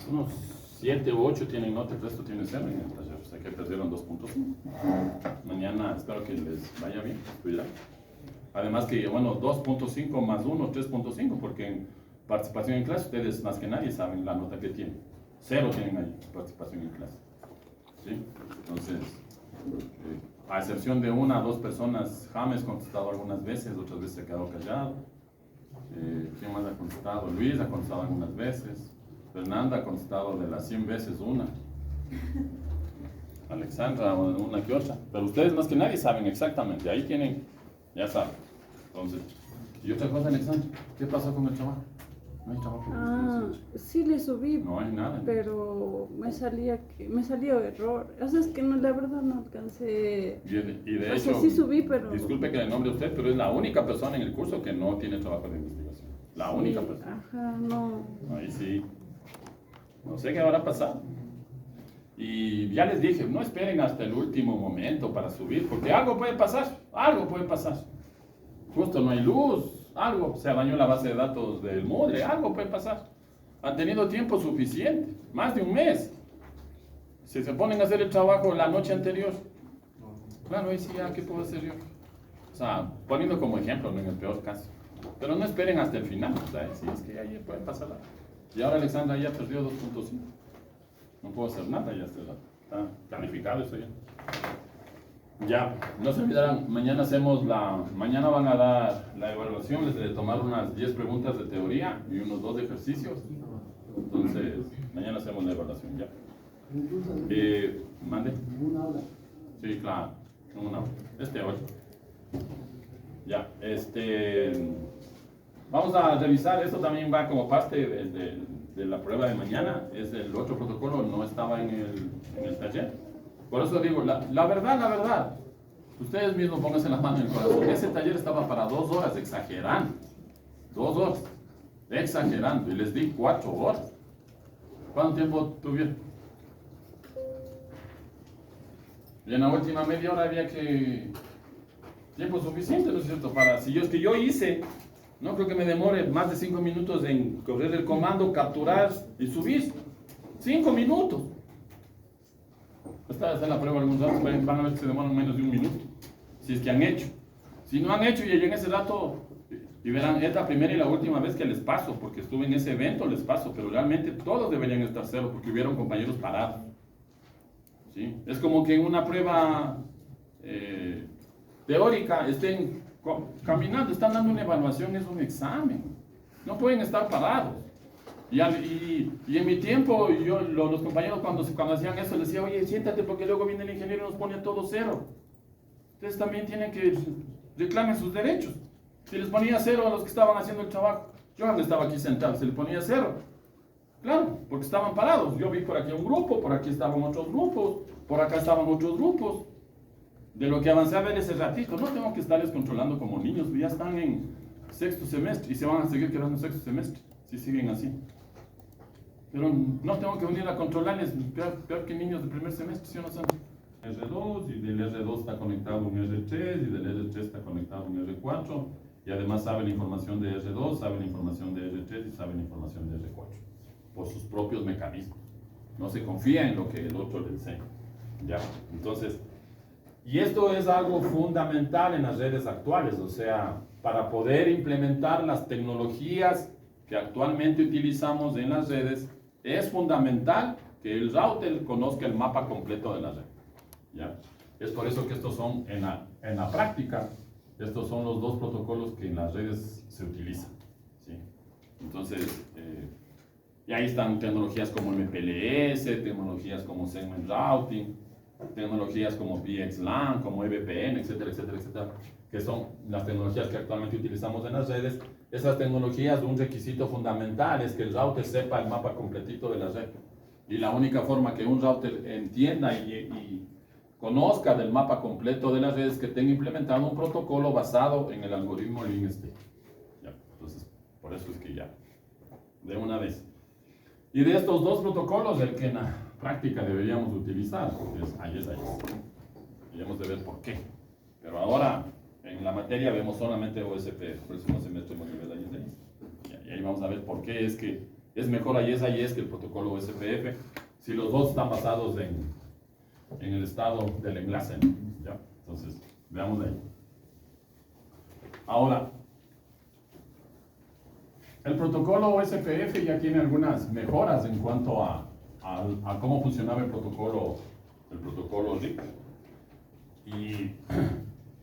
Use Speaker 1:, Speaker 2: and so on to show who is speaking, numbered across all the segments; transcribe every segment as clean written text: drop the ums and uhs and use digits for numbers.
Speaker 1: unos 7 u 8 tienen nota, el resto tiene 0 en el taller, o sea que perdieron 2.5. Mañana espero que les vaya bien, cuidado. Además que, bueno, 2.5 más 1, 3.5, porque en participación en clase ustedes más que nadie saben la nota que tienen. 0 tienen ahí, participación en clase. ¿Sí? Entonces, a excepción de 1 a 2 personas, James ha contestado algunas veces, otras veces se ha quedado callado. ¿Quién más ha contestado? Luis ha contestado algunas veces. Fernanda ha contestado de las 100 veces una. Alexandra una que otra. Pero ustedes más que nadie saben exactamente. Ahí tienen, ya saben. Entonces, y otra cosa, Alexandra, ¿qué pasó con el trabajo? No hay trabajo.
Speaker 2: Sí le subí.
Speaker 1: No hay nada.
Speaker 2: Pero me salió error. O sea, es que no, la verdad no alcancé.
Speaker 1: Y de
Speaker 2: O
Speaker 1: hecho,
Speaker 2: sea, sí subí, pero.
Speaker 1: disculpe que le nombre a usted, pero es la única persona en el curso que no tiene trabajo de investigación. La única persona.
Speaker 2: Ajá, no.
Speaker 1: Ahí sí. No sé qué habrá pasado. Y ya les dije, no esperen hasta el último momento para subir, porque algo puede pasar, algo puede pasar. Justo no hay luz, algo, se dañó la base de datos del Moodle, algo puede pasar. Han tenido tiempo suficiente, más de un mes. Si se ponen a hacer el trabajo la noche anterior, claro, ahí sí, ya, ¿qué puedo hacer yo? O sea, poniendo como ejemplo, no en el peor caso. Pero no esperen hasta el final, o sea, sí, es que ahí puede pasar algo. Y ahora Alexandra ya perdió 2.5. No puedo hacer nada, ya está calificado eso ya. Ya, no se olvidarán, mañana mañana van a dar la evaluación, les de tomar unas 10 preguntas de teoría y unos 2 ejercicios. Entonces, mañana hacemos la evaluación ya. ¿Mande? Sí, claro, una hora. Hoy. Ya, vamos a revisar, esto también va como parte de la prueba de mañana, es el otro protocolo, no estaba en el taller. Por eso digo, la verdad, ustedes mismos pónganse las manos en el corazón. Ese taller estaba para 2 horas, exagerando. 2 horas, exagerando. Y les di 4 horas. ¿Cuánto tiempo tuvieron? Y en la última media hora había que... Tiempo suficiente, ¿no es cierto? Si es que yo hice, no creo que me demore más de 5 minutos en correr el comando, capturar y subir. 5 minutos. Esta es la prueba algunos datos, van a ver que se demoran menos de 1 minuto, si es que han hecho. Si no han hecho y en ese rato, y verán, es la primera y la última vez que les paso, porque estuve en ese evento, les paso, pero realmente todos deberían estar cero, porque hubieron compañeros parados. ¿Sí? Es como que en una prueba teórica estén caminando, están dando una evaluación, es un examen. No pueden estar parados. Y en mi tiempo, los compañeros cuando hacían eso, les decía, oye, siéntate porque luego viene el ingeniero y nos pone a todo cero. Ustedes también tienen que reclamen sus derechos. Si les ponía 0 a los que estaban haciendo el trabajo, yo no estaba aquí sentado, se les ponía 0. Claro, porque estaban parados. Yo vi por aquí un grupo, por aquí estaban otros grupos, por acá estaban otros grupos. De lo que avancé a ver ese ratito, no tengo que estarles controlando como niños, ya están en 6º semestre y se van a seguir quedando en 6º semestre, si siguen así. Pero no tengo que venir a controlarles, peor que niños de primer semestre, ¿sí o no son? R2, y del R2 está conectado un R3, y del R3 está conectado un R4, y además sabe la información de R2, sabe la información de R3 y sabe la información de R4, por sus propios mecanismos. No se confía en lo que el otro le enseña. ¿Ya? Entonces, y esto es algo fundamental en las redes actuales, o sea, para poder implementar las tecnologías que actualmente utilizamos en las redes, es fundamental que el router conozca el mapa completo de la red. ¿Ya? Es por eso que estos son, en la práctica, estos son los 2 protocolos que en las redes se utilizan. ¿Sí? Entonces, y ahí están tecnologías como MPLS, tecnologías como Segment Routing, tecnologías como VXLAN, como EVPN, etcétera, etcétera, etcétera, que son las tecnologías que actualmente utilizamos en las redes. Esas tecnologías, un requisito fundamental es que el router sepa el mapa completito de la red. Y la única forma que un router entienda y conozca del mapa completo de la red es que tenga implementado un protocolo basado en el algoritmo Lean-State. Entonces, por eso es que ya, de una vez. Y de estos 2 protocolos, el que en la práctica deberíamos utilizar es AES. Deberíamos de ver por qué. Pero ahora, en la materia vemos solamente OSP, el próximo semestre hemos de ver AES. Y ahí vamos a ver por qué es que es mejor AES que el protocolo SPF, si los dos están basados en el estado del enlace, ¿no? ¿Ya? Entonces, veamos ahí. Ahora, el protocolo SPF ya tiene algunas mejoras en cuanto a cómo funcionaba el protocolo RIP. Y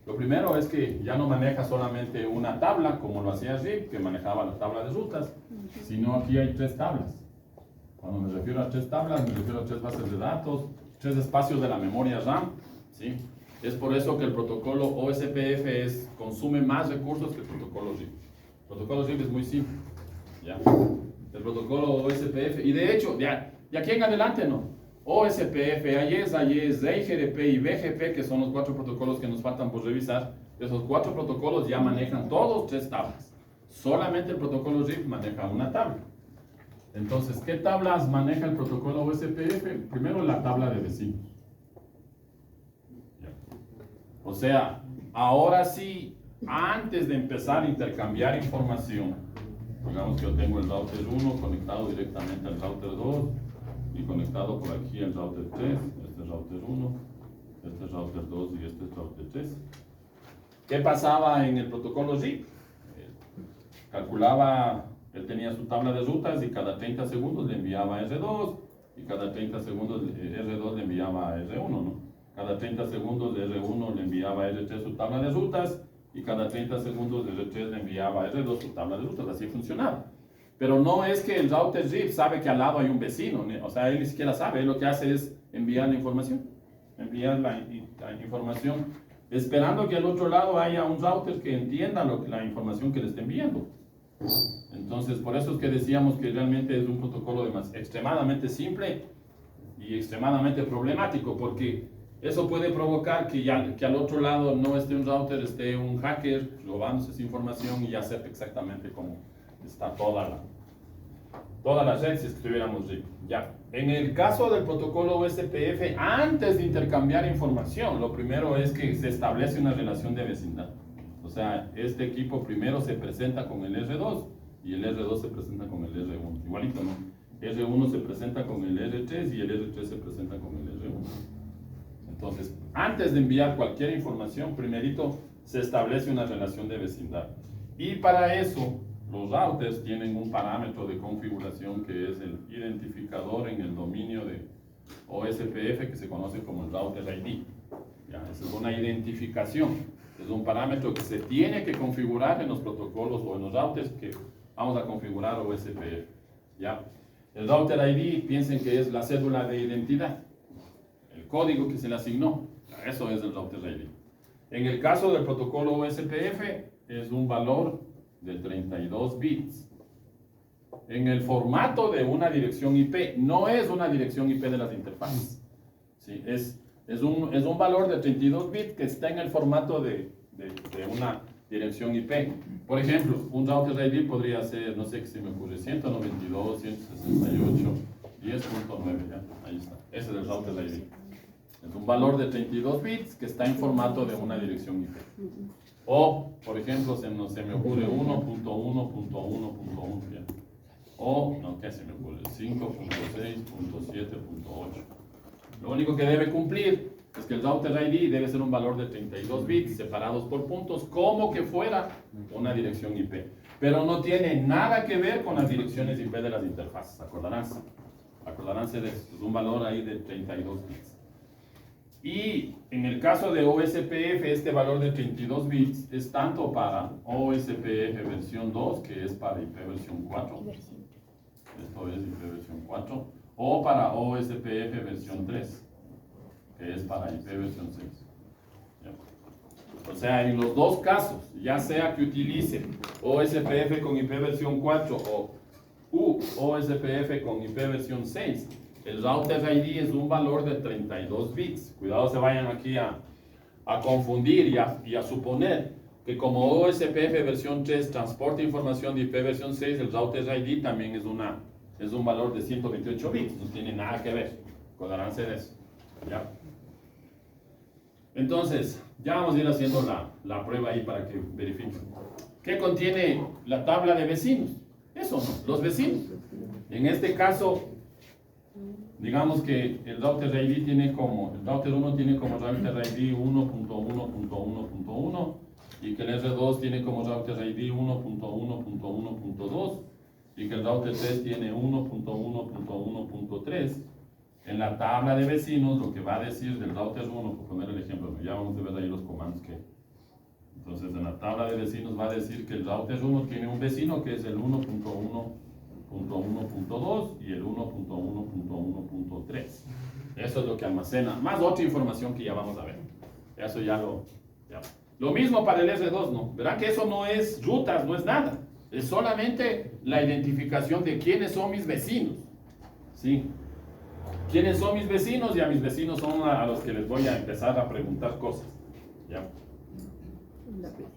Speaker 1: lo primero es que ya no maneja solamente una tabla como lo hacía RIP, que manejaba la tabla de rutas, sino aquí hay 3 tablas. Cuando me refiero a 3 tablas, me refiero a 3 bases de datos, 3 espacios de la memoria RAM, ¿sí? Es por eso que el protocolo OSPF consume más recursos que el protocolo RIP. El protocolo RIP es muy simple, ¿ya? El protocolo OSPF, y de hecho, de aquí en adelante no. OSPF, AES, REIGRP y BGP, que son los 4 protocolos que nos faltan por revisar, esos 4 protocolos ya manejan todos 3 tablas. Solamente el protocolo RIP maneja una tabla. Entonces, ¿qué tablas maneja el protocolo OSPF? Primero, la tabla de vecinos. O sea, ahora sí, antes de empezar a intercambiar información, digamos que yo tengo el router 1 conectado directamente al router 2 y conectado por aquí el router 3, este es router 1, este es router 2 y este es router 3. ¿Qué pasaba en el protocolo RIP? Calculaba, él tenía su tabla de rutas y cada 30 segundos le enviaba R2 y cada 30 segundos R2 le enviaba R1, ¿no? Cada 30 segundos R1 le enviaba R3 su tabla de rutas y cada 30 segundos R3 le enviaba R2 su tabla de rutas, así funcionaba. Pero no es que el router RIP sabe que al lado hay un vecino, ¿no? O sea, él ni siquiera sabe, él lo que hace es enviar la información, esperando que al otro lado haya un router que entienda la información que le está enviando. Entonces, por eso es que decíamos que realmente es un protocolo extremadamente simple y extremadamente problemático, porque eso puede provocar que al otro lado no esté un router, esté un hacker robándose esa información y ya sepa exactamente cómo está toda la red si estuviéramos RIP. Ya. En el caso del protocolo OSPF, antes de intercambiar información, lo primero es que se establece una relación de vecindad. O sea, este equipo primero se presenta con el R2 y el R2 se presenta con el R1. Igualito, ¿no? R1 se presenta con el R3 y el R3 se presenta con el R1. Entonces, antes de enviar cualquier información, primerito se establece una relación de vecindad. Y para eso, los routers tienen un parámetro de configuración que es el identificador en el dominio de OSPF que se conoce como el router ID. ¿Ya? Esa es una identificación, es un parámetro que se tiene que configurar en los protocolos o en los routers que vamos a configurar OSPF. ¿Ya? El router ID, piensen que es la cédula de identidad, el código que se le asignó, eso es el router ID. En el caso del protocolo OSPF es un valor de 32 bits. En el formato de una dirección IP, no es una dirección IP de las interfaces. ¿Sí? Es un valor de 32 bits que está en el formato de una dirección IP. Por ejemplo, un router ID podría ser, no sé qué se me ocurre, 192.168.10.9, ya, ahí está. Ese es el router ID. Es un valor de 32 bits que está en formato de una dirección IP. O, por ejemplo, se me ocurre 1.1.1.1, ¿ya? O, no, ¿qué se me ocurre? 5.6.7.8. Lo único que debe cumplir es que el router ID debe ser un valor de 32 bits separados por puntos, como que fuera una dirección IP. Pero no tiene nada que ver con las direcciones IP de las interfaces, acordaránse de eso, es un valor ahí de 32 bits. Y en el caso de OSPF, este valor de 32 bits es tanto para OSPF versión 2, que es para IP versión 4. Esto es IP versión 4. O para OSPF versión 3, que es para IP versión 6. ¿Ya? O sea, en los dos casos, ya sea que utilice OSPF con IP versión 4 o OSPF con IP versión 6, el router ID es un valor de 32 bits. Cuidado, se vayan aquí a confundir y a suponer que como OSPF versión 3 transporta información de IP versión 6, el router ID también es un valor de 128 bits. No tiene nada que ver. Acordaránse de eso. ¿Ya? Entonces, ya vamos a ir haciendo la prueba ahí para que verifiquen. ¿Qué contiene la tabla de vecinos? Eso no, los vecinos. En este caso, digamos que el router ID tiene como, el router 1 tiene como router ID 1.1.1.1 y que el R2 tiene como router ID 1.1.1.2 y que el router 3 tiene 1.1.1.3. En la tabla de vecinos, lo que va a decir del router 1, por poner el ejemplo, ya vamos a ver ahí los comandos que... Entonces, en la tabla de vecinos va a decir que el router 1 tiene un vecino que es el 1.1.1.2 y el 1.1.1.3. Eso es lo que almacena, más otra información que ya vamos a ver. Eso ya lo... Lo mismo para el R2, ¿no? Verán que eso no es rutas, no es nada. Es solamente la identificación de quiénes son mis vecinos. ¿Sí? ¿Quiénes son mis vecinos? Y a mis vecinos son a los que les voy a empezar a preguntar cosas. ¿Ya?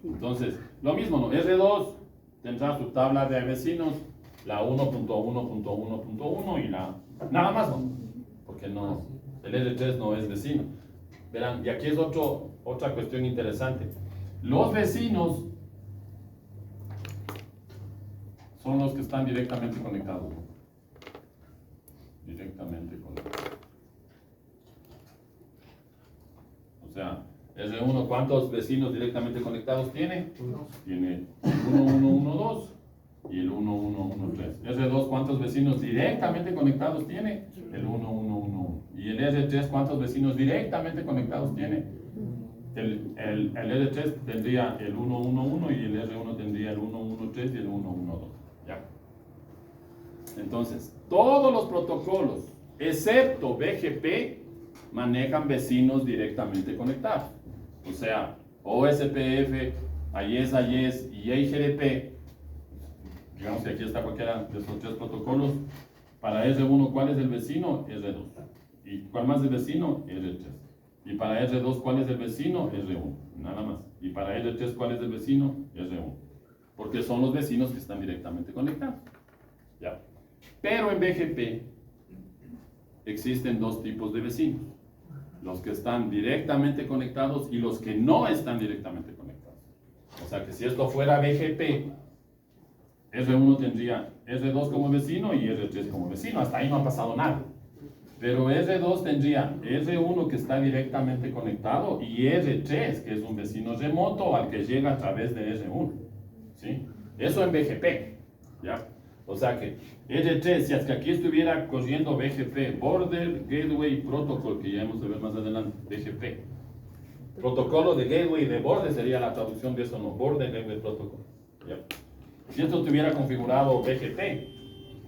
Speaker 1: Entonces, lo mismo, ¿no? R2 tendrá su tabla de vecinos, la 1.1.1.1 y la... Nada más, ¿no? Porque no, el R3 no es vecino. Verán, y aquí es otra cuestión interesante. Los vecinos son los que están directamente conectados, ¿no? Directamente conectados. O sea, R1, ¿cuántos vecinos directamente conectados tiene? Tiene 1112 y el 1113. R2, ¿cuántos vecinos directamente conectados tiene? El 1111. Y el R3, ¿cuántos vecinos directamente conectados tiene? El R3 tendría el 111 y el R1 tendría el 113 y el 112. ¿Ya? Entonces, todos los protocolos, excepto BGP, manejan vecinos directamente conectados. O sea, OSPF, AES y HTTP, digamos que aquí está cualquiera de esos tres protocolos. Para R1, ¿cuál es el vecino? R2. ¿Y cuál más es el vecino? R3. Y para R2, ¿cuál es el vecino? R1. Nada más. Y para R3, ¿cuál es el vecino? R1. Porque son los vecinos que están directamente conectados. ¿Ya? Pero en BGP existen dos tipos de vecinos. Los que están directamente conectados y los que no están directamente conectados. O sea que si esto fuera BGP, R1 tendría R2 como vecino y R3 como vecino. Hasta ahí no ha pasado nada. Pero R2 tendría R1 que está directamente conectado y R3 que es un vecino remoto al que llega a través de R1. ¿Sí? Eso en BGP. ¿Ya? O sea que R3, si es que aquí estuviera corriendo BGP, Border Gateway Protocol, que ya hemos de ver más adelante, BGP. Protocolo de Gateway y de Border sería la traducción de eso, no, Border Gateway Protocol. ¿Ya? Si esto estuviera configurado BGP,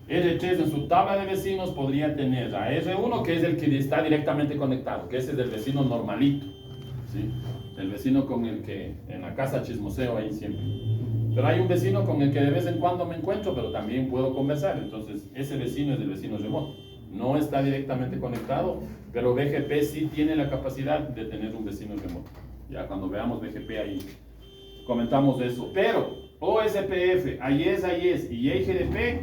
Speaker 1: R3 en su tabla de vecinos podría tener a R1, que es el que está directamente conectado, que ese es el vecino normalito, ¿sí? El vecino con el que en la casa chismoseo ahí siempre. Pero hay un vecino con el que de vez en cuando me encuentro, pero también puedo conversar. Entonces, ese vecino es el vecino remoto. No está directamente conectado, pero BGP sí tiene la capacidad de tener un vecino remoto. Ya cuando veamos BGP ahí comentamos eso. Pero OSPF, AES y HTTP,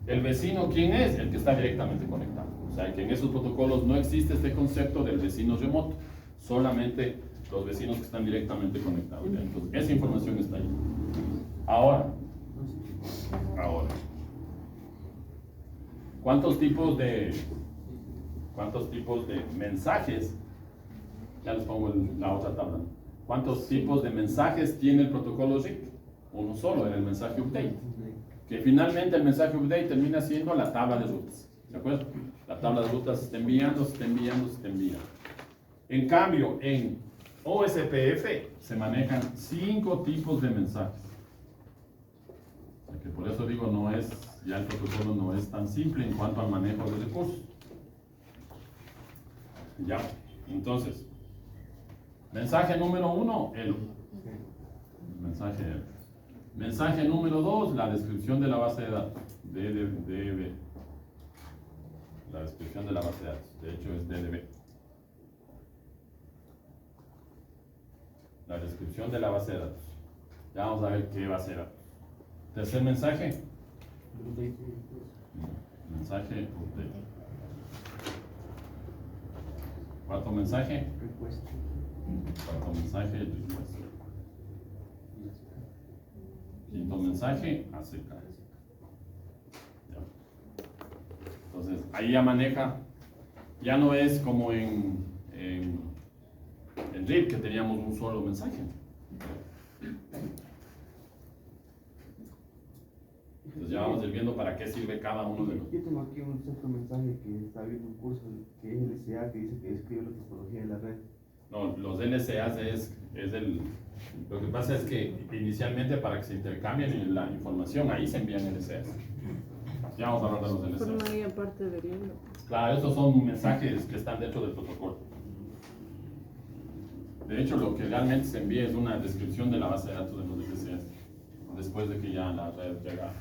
Speaker 1: el vecino, ¿quién es? El que está directamente conectado. O sea, que en esos protocolos no existe este concepto del vecino remoto. Solamente los vecinos que están directamente conectados. Entonces, esa información está ahí. Ahora, ¿cuántos tipos de mensajes? Ya les pongo en la otra tabla. ¿Cuántos tipos de mensajes tiene el protocolo RIP? Uno solo, en el mensaje update. Que finalmente el mensaje update termina siendo la tabla de rutas. ¿De acuerdo? La tabla de rutas se está enviando. En cambio, en OSPF se manejan 5 tipos de mensajes. Que por eso digo, ya el protocolo no es tan simple en cuanto al manejo de recursos. Ya, entonces, mensaje número 1, el mensaje. Mensaje número 2, la descripción de la base de datos, DDB. La descripción de la base de datos, de hecho es DDB. La descripción de la base de datos. Ya vamos a ver qué base de datos. Tercer mensaje. Mensaje update. Cuarto mensaje. Cuarto mensaje request. Quinto mensaje ACK. Entonces, ahí ya maneja, ya no es como en RIP que teníamos un solo mensaje. Entonces ya vamos a ir viendo para qué sirve cada uno de los.
Speaker 3: Yo tengo aquí un cierto mensaje que está viendo un curso que es LSA, que dice que escribe la topología de la red.
Speaker 1: No, los LSAs lo que pasa es que inicialmente para que se intercambien la información, ahí se envían LSAs. Ya vamos a hablar de los LSAs.
Speaker 2: Formaría parte del hilo.
Speaker 1: Claro, estos son mensajes que están dentro del protocolo. De hecho, lo que realmente se envía es una descripción de la base de datos de los LSAs, después de que ya la red llega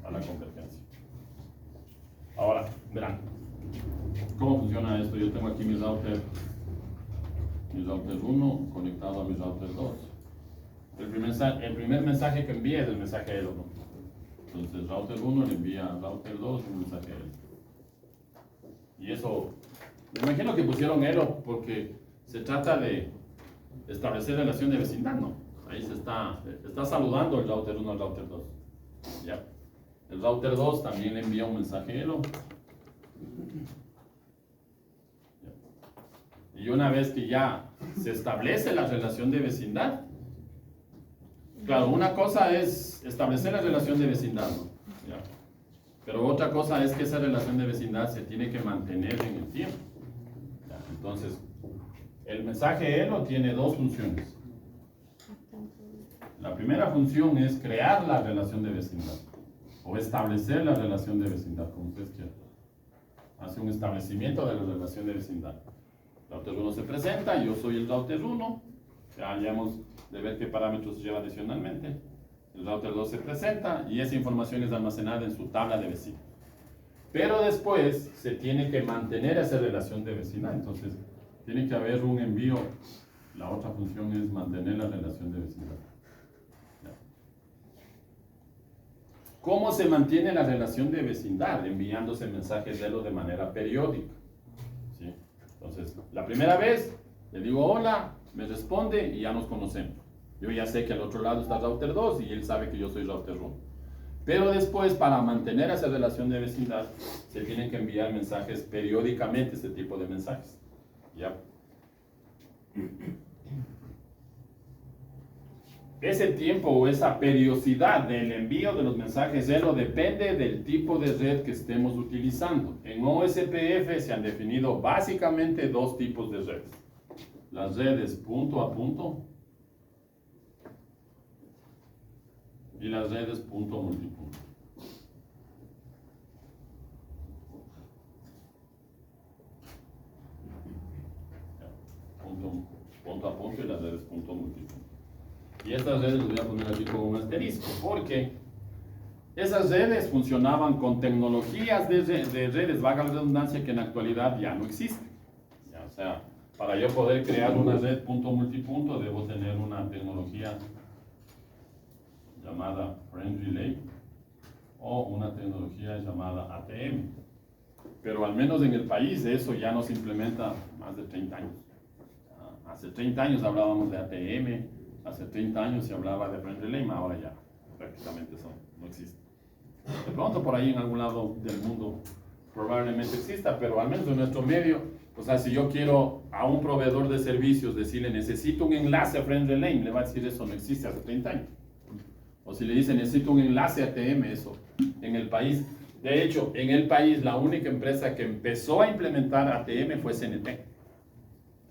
Speaker 1: a la convergencia. Ahora, verán, ¿cómo funciona esto? Yo tengo aquí mi router 1 conectado a mi router 2. El primer mensaje que envía es el mensaje Elo, ¿no? Entonces el router 1 le envía al router 2 un mensaje Elo. Y eso, me imagino que pusieron Elo porque se trata de establecer relación de vecindad, ¿no? Ahí se está saludando el router 1 al router 2. Ya. El router 2 también le envía un mensaje Elo. Y una vez que ya se establece la relación de vecindad, claro, una cosa es establecer la relación de vecindad, ¿no? Ya. Pero otra cosa es que esa relación de vecindad se tiene que mantener en el tiempo. Ya. Entonces, el mensaje Elo tiene dos funciones. La primera función es crear la relación de vecindad o establecer la relación de vecindad, como ustedes quieran. Hace un establecimiento de la relación de vecindad. El router 1 se presenta, yo soy el router 1, ya hemos de ver qué parámetros lleva adicionalmente. El router 2 se presenta y esa información es almacenada en su tabla de vecinos. Pero después se tiene que mantener esa relación de vecindad, entonces tiene que haber un envío. La otra función es mantener la relación de vecindad. ¿Cómo se mantiene la relación de vecindad? Enviándose mensajes de Elo de manera periódica. ¿Sí? Entonces, la primera vez le digo hola, me responde y ya nos conocemos. Yo ya sé que al otro lado está router 2 y él sabe que yo soy router 1. Pero después, para mantener esa relación de vecindad, se tienen que enviar mensajes periódicamente, este tipo de mensajes. ¿Ya? Ese tiempo o esa periodicidad del envío de los mensajes Elo depende del tipo de red que estemos utilizando. En OSPF se han definido básicamente dos tipos de redes. Las redes punto a punto y las redes punto multipunto. Punto a punto y las redes punto multipunto. Y estas redes las voy a poner aquí con un asterisco, porque esas redes funcionaban con tecnologías de redes, valga la redundancia, que en la actualidad ya no existen. Ya, o sea, para yo poder crear una red punto multipunto, debo tener una tecnología llamada Friend Relay o una tecnología llamada ATM. Pero al menos en el país eso ya no se implementa más de 30 años. Hace 30 años hablábamos de ATM, hace 30 años se hablaba de Friend Relay, ahora ya prácticamente eso no existe. De pronto por ahí en algún lado del mundo probablemente exista, pero al menos en nuestro medio, o sea, si yo quiero a un proveedor de servicios decirle necesito un enlace a Friend Relay, le va a decir eso no existe hace 30 años. O si le dice necesito un enlace a ATM, eso en el país. De hecho, en el país la única empresa que empezó a implementar ATM fue CNT.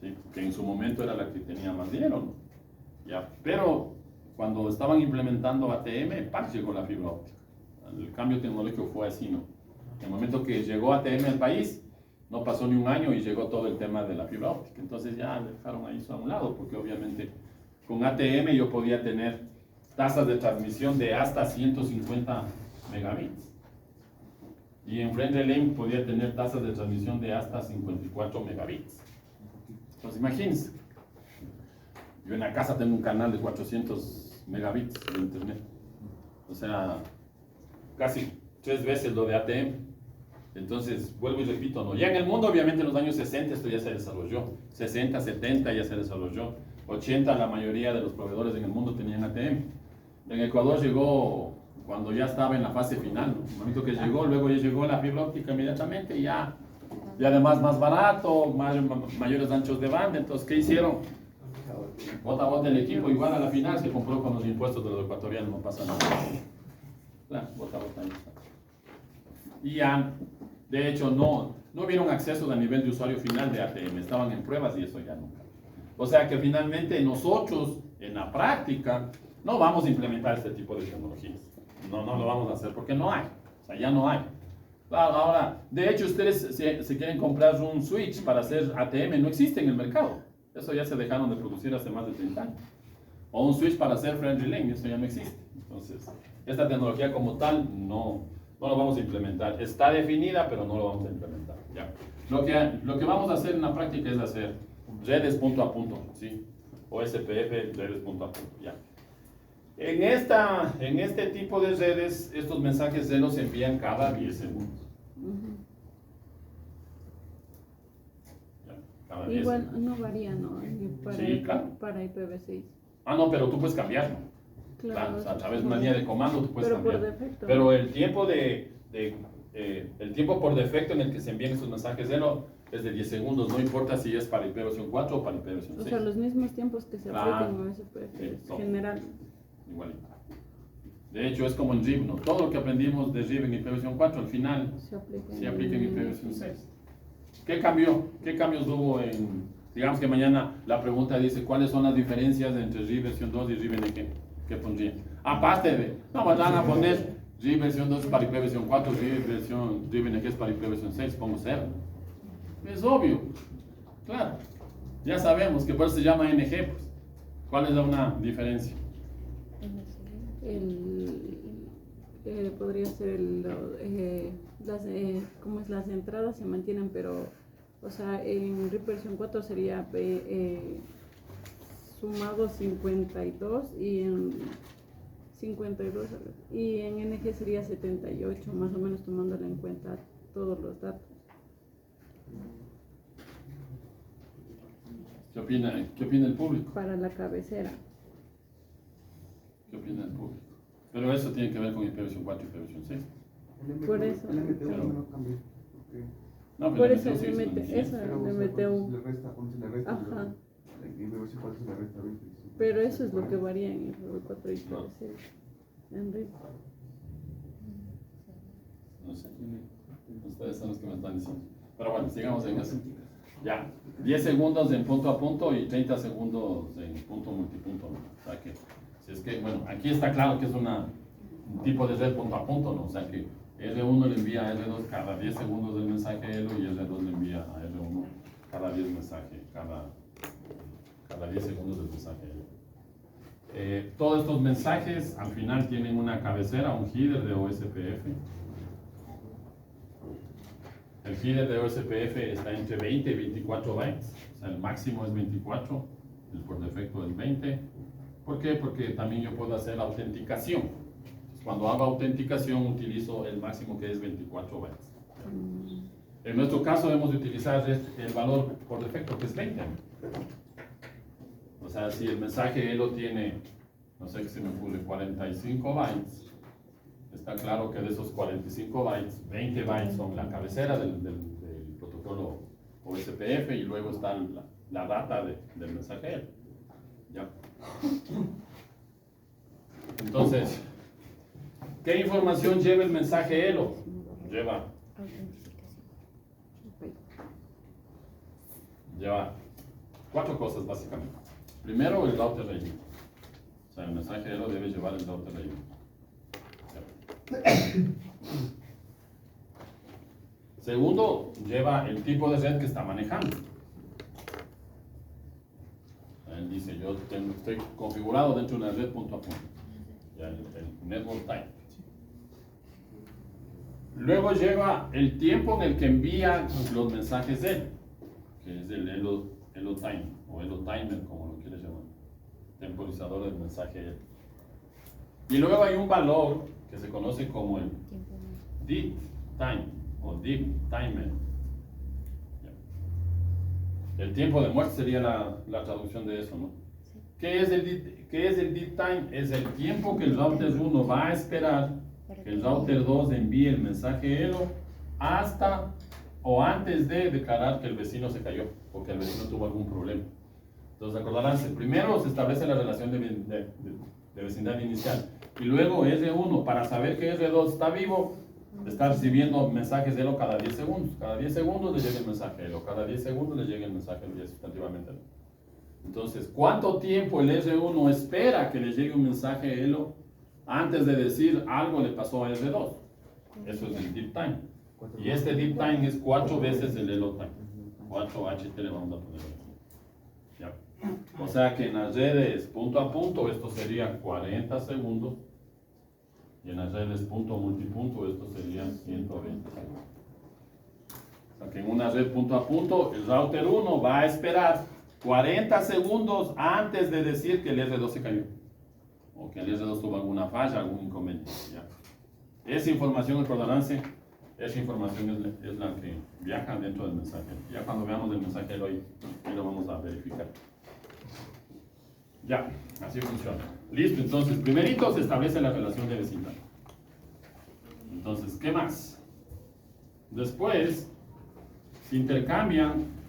Speaker 1: ¿Sí? Que en su momento era la que tenía más dinero, ¿no? Ya. Pero cuando estaban implementando ATM, ¡pac! Llegó la fibra óptica. El cambio tecnológico fue así, ¿no? En el momento que llegó ATM al país, no pasó ni un año y llegó todo el tema de la fibra óptica. Entonces ya dejaron ahí eso a un lado, porque obviamente con ATM yo podía tener tasas de transmisión de hasta 150 megabits. Y en Friend Relay podía tener tasas de transmisión de hasta 54 megabits. Entonces imagínense, yo en la casa tengo un canal de 400 megabits de internet. O sea, casi 3 veces lo de ATM. Entonces, vuelvo y repito, ¿no? Ya en el mundo, obviamente, en los años 60 esto ya se desarrolló. 60, 70 ya se desarrolló. 80, la mayoría de los proveedores en el mundo tenían ATM. En Ecuador llegó cuando ya estaba en la fase final, ¿no? El momento que llegó, luego ya llegó la fibra óptica inmediatamente y además más barato, mayores anchos de banda. Entonces, ¿qué hicieron? Bota a bota el equipo igual a la final, se compró con los impuestos de los ecuatorianos, no pasa nada. Claro, bota a bota ahí está. Y ya, de hecho, no vieron acceso a nivel de usuario final de ATM, estaban en pruebas y eso ya nunca. O sea que finalmente nosotros, en la práctica, no vamos a implementar este tipo de tecnologías. No lo vamos a hacer porque no hay, o sea, ya no hay. Claro, ahora, de hecho, ustedes se quieren comprar un switch para hacer ATM, no existe en el mercado. Eso ya se dejaron de producir hace más de 30 años. O un switch para hacer friendly lane, eso ya no existe. Entonces, esta tecnología como tal no lo vamos a implementar. Está definida, pero no lo vamos a implementar. ¿Ya? Lo que vamos a hacer en la práctica es hacer redes punto a punto, ¿sí? O SPF, redes punto a punto, ¿ya? En este tipo de redes, estos mensajes se los envían cada 10 segundos. ¿Ya? Cada 10
Speaker 2: Igual
Speaker 1: segundos.
Speaker 2: no varía, ¿no? Ni para,
Speaker 1: Sí, claro.
Speaker 2: para IPv6.
Speaker 1: Ah, no, pero tú puedes cambiarlo. Claro, o sea, a través de una línea de comando tú puedes
Speaker 2: pero
Speaker 1: cambiar.
Speaker 2: por defecto.
Speaker 1: Pero el tiempo el tiempo por defecto en el que se envían estos mensajes es de 10 segundos, no importa si es para IPv4 o para IPv6.
Speaker 2: O sea, los mismos tiempos que se
Speaker 1: Claro.
Speaker 2: aplican a SPF
Speaker 1: Sí, todo.
Speaker 2: general.
Speaker 1: Igualito. De hecho, es como en RIB, ¿no? Todo lo que aprendimos de RIB en IPv4 al final
Speaker 2: Se aplica
Speaker 1: se aplica en IPv6. ¿Qué cambió? ¿Qué cambios hubo en, digamos que mañana la pregunta dice, ¿cuáles son las diferencias entre RIB versión 2 y RIB NG? ¿Qué pondrían? Aparte de, no, van a poner RIB versión 2 para IPv4, RIB NG es para IPv6, pongo 0. Es obvio, claro. Ya sabemos que por eso se llama NG, pues. ¿Cuál es una diferencia?
Speaker 2: Podría ser las entradas se mantienen, pero o sea, en RIP versión 4 sería sumado 52 y en 52 y en NG sería 78, más o menos tomándole en cuenta todos los datos.
Speaker 1: ¿Qué opina el público?
Speaker 2: Para la cabecera.
Speaker 1: ¿Qué opina el público? Pero eso tiene que ver con IPv4 y IPv6.
Speaker 2: Por eso.
Speaker 3: El MTU
Speaker 1: Pero-
Speaker 3: no cambia. Porque,
Speaker 1: No, pero
Speaker 2: Por
Speaker 1: el
Speaker 2: eso
Speaker 1: MTU sí
Speaker 2: el
Speaker 1: es
Speaker 2: MT,
Speaker 1: beneficio.
Speaker 2: eso
Speaker 3: pero,
Speaker 2: le
Speaker 3: o sea,
Speaker 2: mete
Speaker 3: cuando
Speaker 2: un.
Speaker 3: se le resta, cuando se le resta,
Speaker 2: Ajá.
Speaker 3: en IPv4 se le resta 20.
Speaker 2: Pero eso es lo que varía en el IPv4 y IPv6. En RIP.
Speaker 1: No sé. Ustedes son los que me están diciendo. Pero bueno, sigamos en eso. Ya. 10 segundos en punto a punto y 30 segundos en punto multipunto, ¿no? O sea que, si es que, bueno, aquí está claro que es un tipo de red punto a punto, ¿no? O sea que R1 le envía a R2 cada 10 segundos del mensaje ELO y R2 le envía a R1 cada 10 mensajes, cada 10 segundos del mensaje ELO. Todos estos mensajes al final tienen una cabecera, un header de OSPF. El header de OSPF está entre 20 y 24 bytes, o sea, el máximo es 24, el por defecto es 20. ¿Por qué? Porque también yo puedo hacer autenticación. Entonces, cuando hago autenticación utilizo el máximo que es 24 bytes. En nuestro caso debemos de utilizar el valor por defecto que es 20. O sea, si el mensaje ELO tiene, no sé qué se me ocurre, 45 bytes, está claro que de esos 45 bytes, 20 bytes son la cabecera del protocolo OSPF y luego está la data del mensaje ELO. ¿Ya? Entonces, ¿qué información lleva el mensaje ELO? Lleva 4 cosas básicamente. Primero, el router ID. O sea, el mensaje ELO debe llevar el router ID. Segundo, lleva el tipo de red que está manejando. Él dice, yo estoy configurado dentro de una red punto a punto. Ya, el network type. Luego lleva el tiempo en el que envía los mensajes él, que es el ELO time, o ELO timer, como lo quieres llamar. Temporizador del mensaje él. Y luego hay un valor que se conoce como el deep time o deep timer. El tiempo de muerte sería la traducción de eso, ¿no? ¿Qué es el deep time? Es el tiempo que el router 1 va a esperar que el router 2 envíe el mensaje hello hasta o antes de declarar que el vecino se cayó o que el vecino tuvo algún problema. Entonces, recordarán, primero se establece la relación de vecindad inicial y luego R1, para saber que R2 está vivo, está recibiendo mensajes de hello cada 10 segundos. Cada 10 segundos le llega el mensaje hello, cada 10 segundos le llega el mensaje hello, y sustantivamente. Entonces, ¿cuánto tiempo el R1 espera que le llegue un mensaje hello antes de decir algo le pasó a R2? Eso es el deep time. Y este deep time es 4 veces el hello time. 4 HT le vamos a poner. ¿Ya? O sea que en las redes punto a punto esto sería 40 segundos. Y en las redes punto multipunto esto sería 120 segundos. O sea que en una red punto a punto el router 1 va a esperar 40 segundos antes de decir que el R2 se cayó o que el R2 tuvo alguna falla, algún inconveniente. ¿Ya? Esa información, recordarán, esa información es la que viaja dentro del mensaje. Ya cuando veamos el mensaje hoy lo vamos a verificar. Ya, así funciona. Listo, entonces, primerito se establece la relación de vecindad. Entonces, ¿qué más? Después se intercambian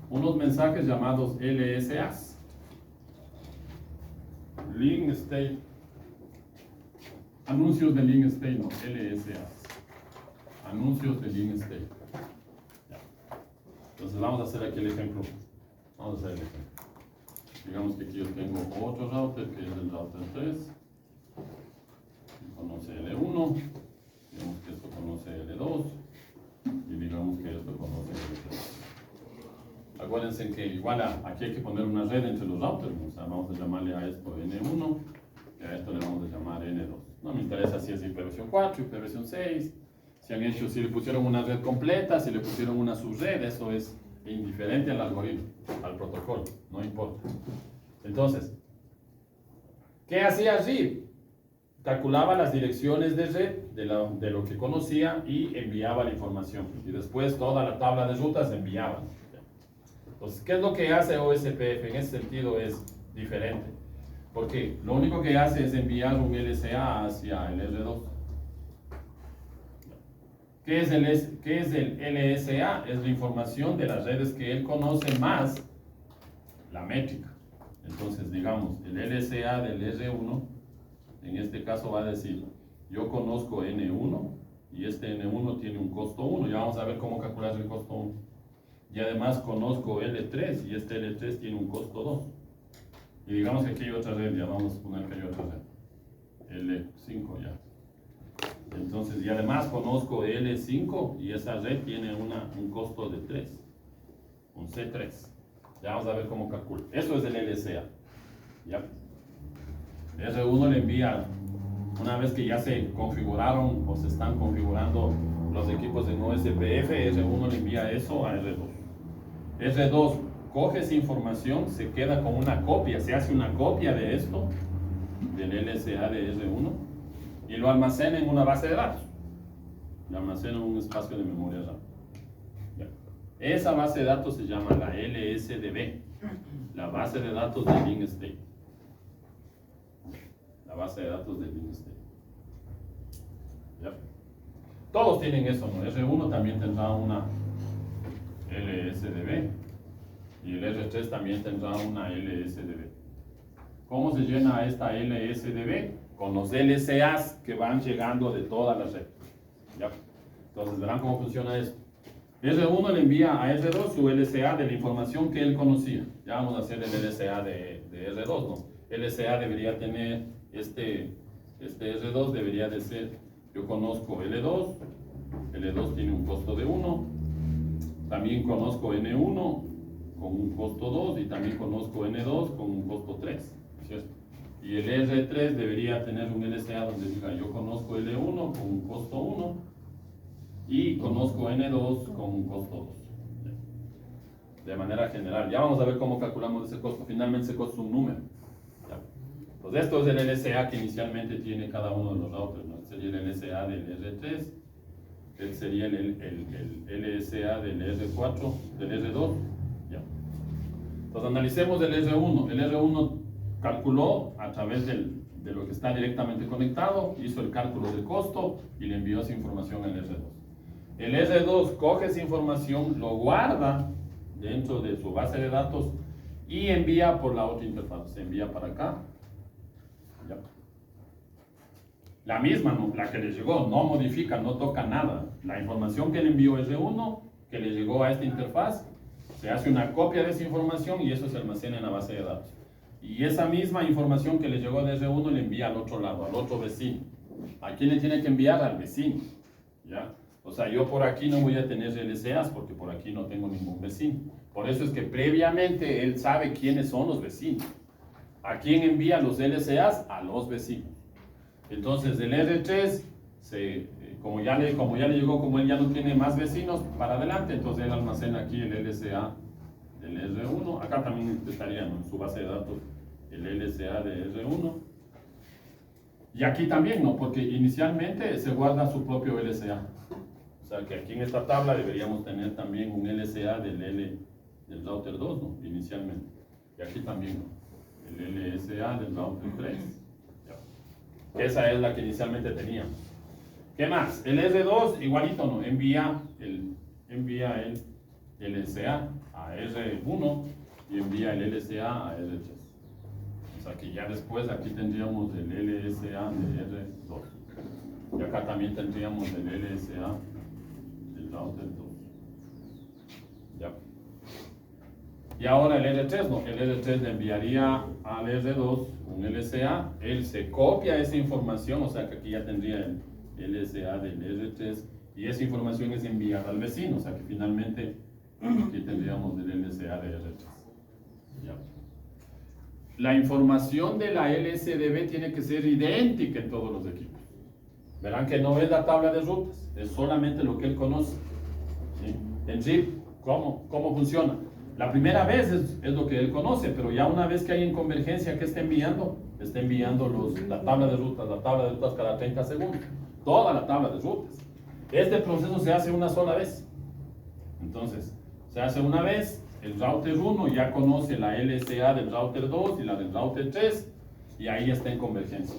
Speaker 1: unos mensajes llamados LSAs. Link State. Anuncios de Link State, no, LSAs. Anuncios de Link State. Ya. Entonces vamos a hacer aquí el ejemplo. Vamos a hacer el ejemplo. Digamos que aquí yo tengo otro router que es el router 3. Conoce L1. Digamos que esto conoce L2. Y digamos que esto conoce L3. Acuérdense que igual aquí hay que poner una red entre los routers, o sea, vamos a llamarle a esto N1 y a esto le vamos a llamar N2. No me interesa si es IPv4, IPv6, si le pusieron una red completa, si le pusieron una subred, eso es indiferente al algoritmo, al protocolo, no importa. Entonces, ¿qué hacía RIP? Calculaba las direcciones de red de lo que conocía y enviaba la información. Y después toda la tabla de rutas enviaba. Entonces, ¿qué es lo que hace OSPF? En ese sentido es diferente. Porque lo único que hace es enviar un LSA hacia el R2. ¿Qué es el LSA? Es la información de las redes que él conoce más la métrica. Entonces, digamos, el LSA del R1, en este caso va a decir, yo conozco N1 y este N1 tiene un costo 1. Ya vamos a ver cómo calcular el costo 1. Y además conozco L3 y este L3 tiene un costo 2. Y digamos que aquí hay otra red, ya vamos a poner que hay otra red. L5 ya. Entonces, y además conozco L5 y esa red tiene un costo de 3. Un C3. Ya vamos a ver cómo calcula. Eso es el LSA. ¿Ya? R1 le envía, una vez que ya se configuraron o se están configurando los equipos en OSPF, R1 le envía eso a R2. R2 coge esa información, se queda con una copia, se hace una copia de esto, del LSA de R1, y lo almacena en una base de datos. Lo almacena en un espacio de memoria RAM. Ya. Esa base de datos se llama la LSDB, la base de datos de Link State. La base de datos de Link State. ¿Ya? Todos tienen eso, ¿no? R1 también tendrá una LSDB y el R3 también tendrá una LSDB. ¿Cómo se llena esta LSDB? Con los LSAs que van llegando de toda la red. ¿Ya? Entonces verán cómo funciona esto. R1 le envía a R2 su LSA de la información que él conocía. Ya vamos a hacer el LSA de R2, ¿no? LSA debería tener este R2 debería de ser, yo conozco L2, L2 tiene un costo de 1, también conozco N1 con un costo 2 y también conozco N2 con un costo 3, ¿cierto? Y el R3 debería tener un LSA donde diga yo conozco L1 con un costo 1 y conozco N2 con un costo 2. De manera general, ya vamos a ver cómo calculamos ese costo. Finalmente ese costo es un número. ¿Ya? Pues esto es el LSA que inicialmente tiene cada uno de los routers, ¿no? Este sería el LSA del R3, este sería el LSA del R4, del R2. ¿Ya? Entonces analicemos el R1. El R1 calculó a través de lo que está directamente conectado, hizo el cálculo del costo y le envió esa información al R2. El R2 coge esa información, lo guarda dentro de su base de datos y envía por la otra interfaz. Se envía para acá. Ya. La misma, ¿no? La que le llegó, no modifica, no toca nada. La información que le envió R1, que le llegó a esta interfaz, se hace una copia de esa información y eso se almacena en la base de datos. Y esa misma información que le llegó de R1 le envía al otro lado, al otro vecino. ¿A quién le tiene que enviar? Al vecino. ¿Ya? O sea, yo por aquí no voy a tener LCAs porque por aquí no tengo ningún vecino. Por eso es que previamente él sabe quiénes son los vecinos. ¿A quién envía los LCAs? A los vecinos. Entonces el R3, como ya le llegó, como él ya no tiene más vecinos, para adelante, entonces él almacena aquí el LCA del R1. Acá también estaría en su base de datos el LCA de R1. Y aquí también, ¿no? Porque inicialmente se guarda su propio LCA. O sea que aquí en esta tabla deberíamos tener también un LCA del router 2, ¿no? Inicialmente. Y aquí también, ¿no? El LSA del router 3. Ya. Esa es la que inicialmente teníamos. ¿Qué más? El R2 igualito, ¿no? Envía el LSA a R1 y envía el LSA a R3. O sea que ya después aquí tendríamos el LSA de R2. Y acá también tendríamos el LSA del router 2. Ya. Y ahora el R3, ¿no? El R3 le enviaría al R2 un LSA, él se copia esa información, o sea que aquí ya tendría el LSA del R3 y esa información es enviada al vecino, o sea que finalmente aquí tendríamos el LSA de R3. Ya. La información de la LSDB tiene que ser idéntica en todos los equipos. Verán que no es la tabla de rutas, es solamente lo que él conoce. ¿Sí? En RIP, ¿cómo funciona? La primera vez es lo que él conoce, pero ya una vez que hay en convergencia, ¿qué está enviando? Está enviando la tabla de rutas cada 30 segundos. Toda la tabla de rutas. Este proceso se hace una sola vez. Entonces, se hace una vez, el router 1 ya conoce la LSA del router 2 y la del router 3, y ahí está en convergencia.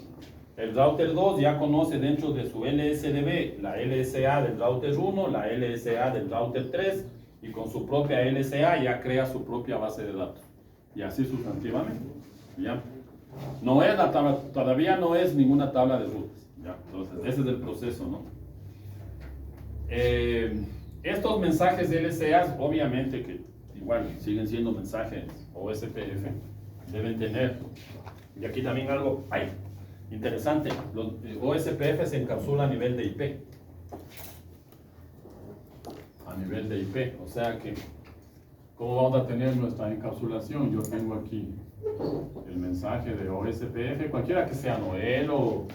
Speaker 1: El router 2 ya conoce dentro de su LSDB la LSA del router 1, la LSA del router 3, y con su propia LSA ya crea su propia base de datos. Y así sustantivamente. ¿Ya? No es la tabla, todavía no es ninguna tabla de rutas. ¿Ya? Entonces, ese es el proceso, ¿no? Estos mensajes de LSAs, obviamente que igual siguen siendo mensajes OSPF, deben tener. Y aquí también algo interesante. Los OSPF se encapsula a nivel de IP. A nivel de IP, o sea que, ¿cómo vamos a tener nuestra encapsulación? Yo tengo aquí el mensaje de OSPF, cualquiera que sea, Noel o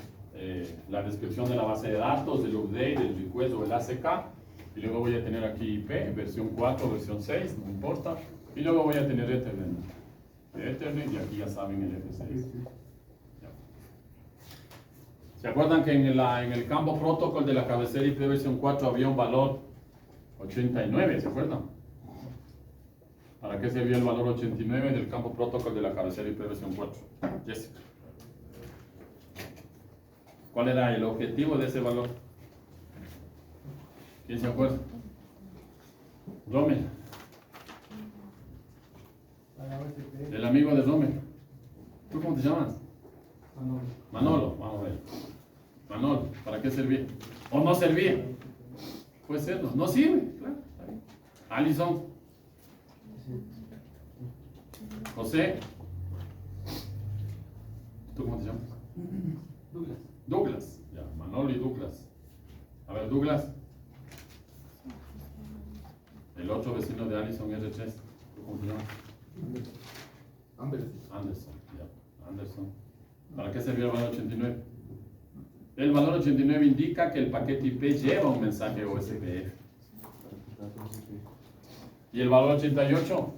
Speaker 1: la descripción de la base de datos, el update, el request o el ACK, y luego voy a tener aquí IP, versión 4, versión 6, no importa, y luego voy a tener Ethernet, y aquí ya saben el F6. ¿Se acuerdan que en el campo protocol de la cabecera IP versión 4 había un valor 89, ¿se acuerdan? ¿Para qué servía el valor 89 del campo protocol de la cabecera IP versión 4? Jessica. ¿Cuál era el objetivo de ese valor? ¿Quién se acuerda? Rommel. El amigo de Rommel. ¿Tú cómo te llamas? Manolo. Vamos a ver. Manolo, ¿para qué servía? ¿O no servía? Puede ser, no sirve, claro. Alison. José. ¿Tú cómo te llamas? Douglas. Ya, Manolo y Douglas. A ver, Douglas. El otro vecino de Alison R3. ¿Tú cómo te llamas? Anderson. Ya, Anderson. ¿Para qué servía el valor 89? El valor 89 indica que el paquete IP lleva un mensaje OSPF. ¿Y el valor 88?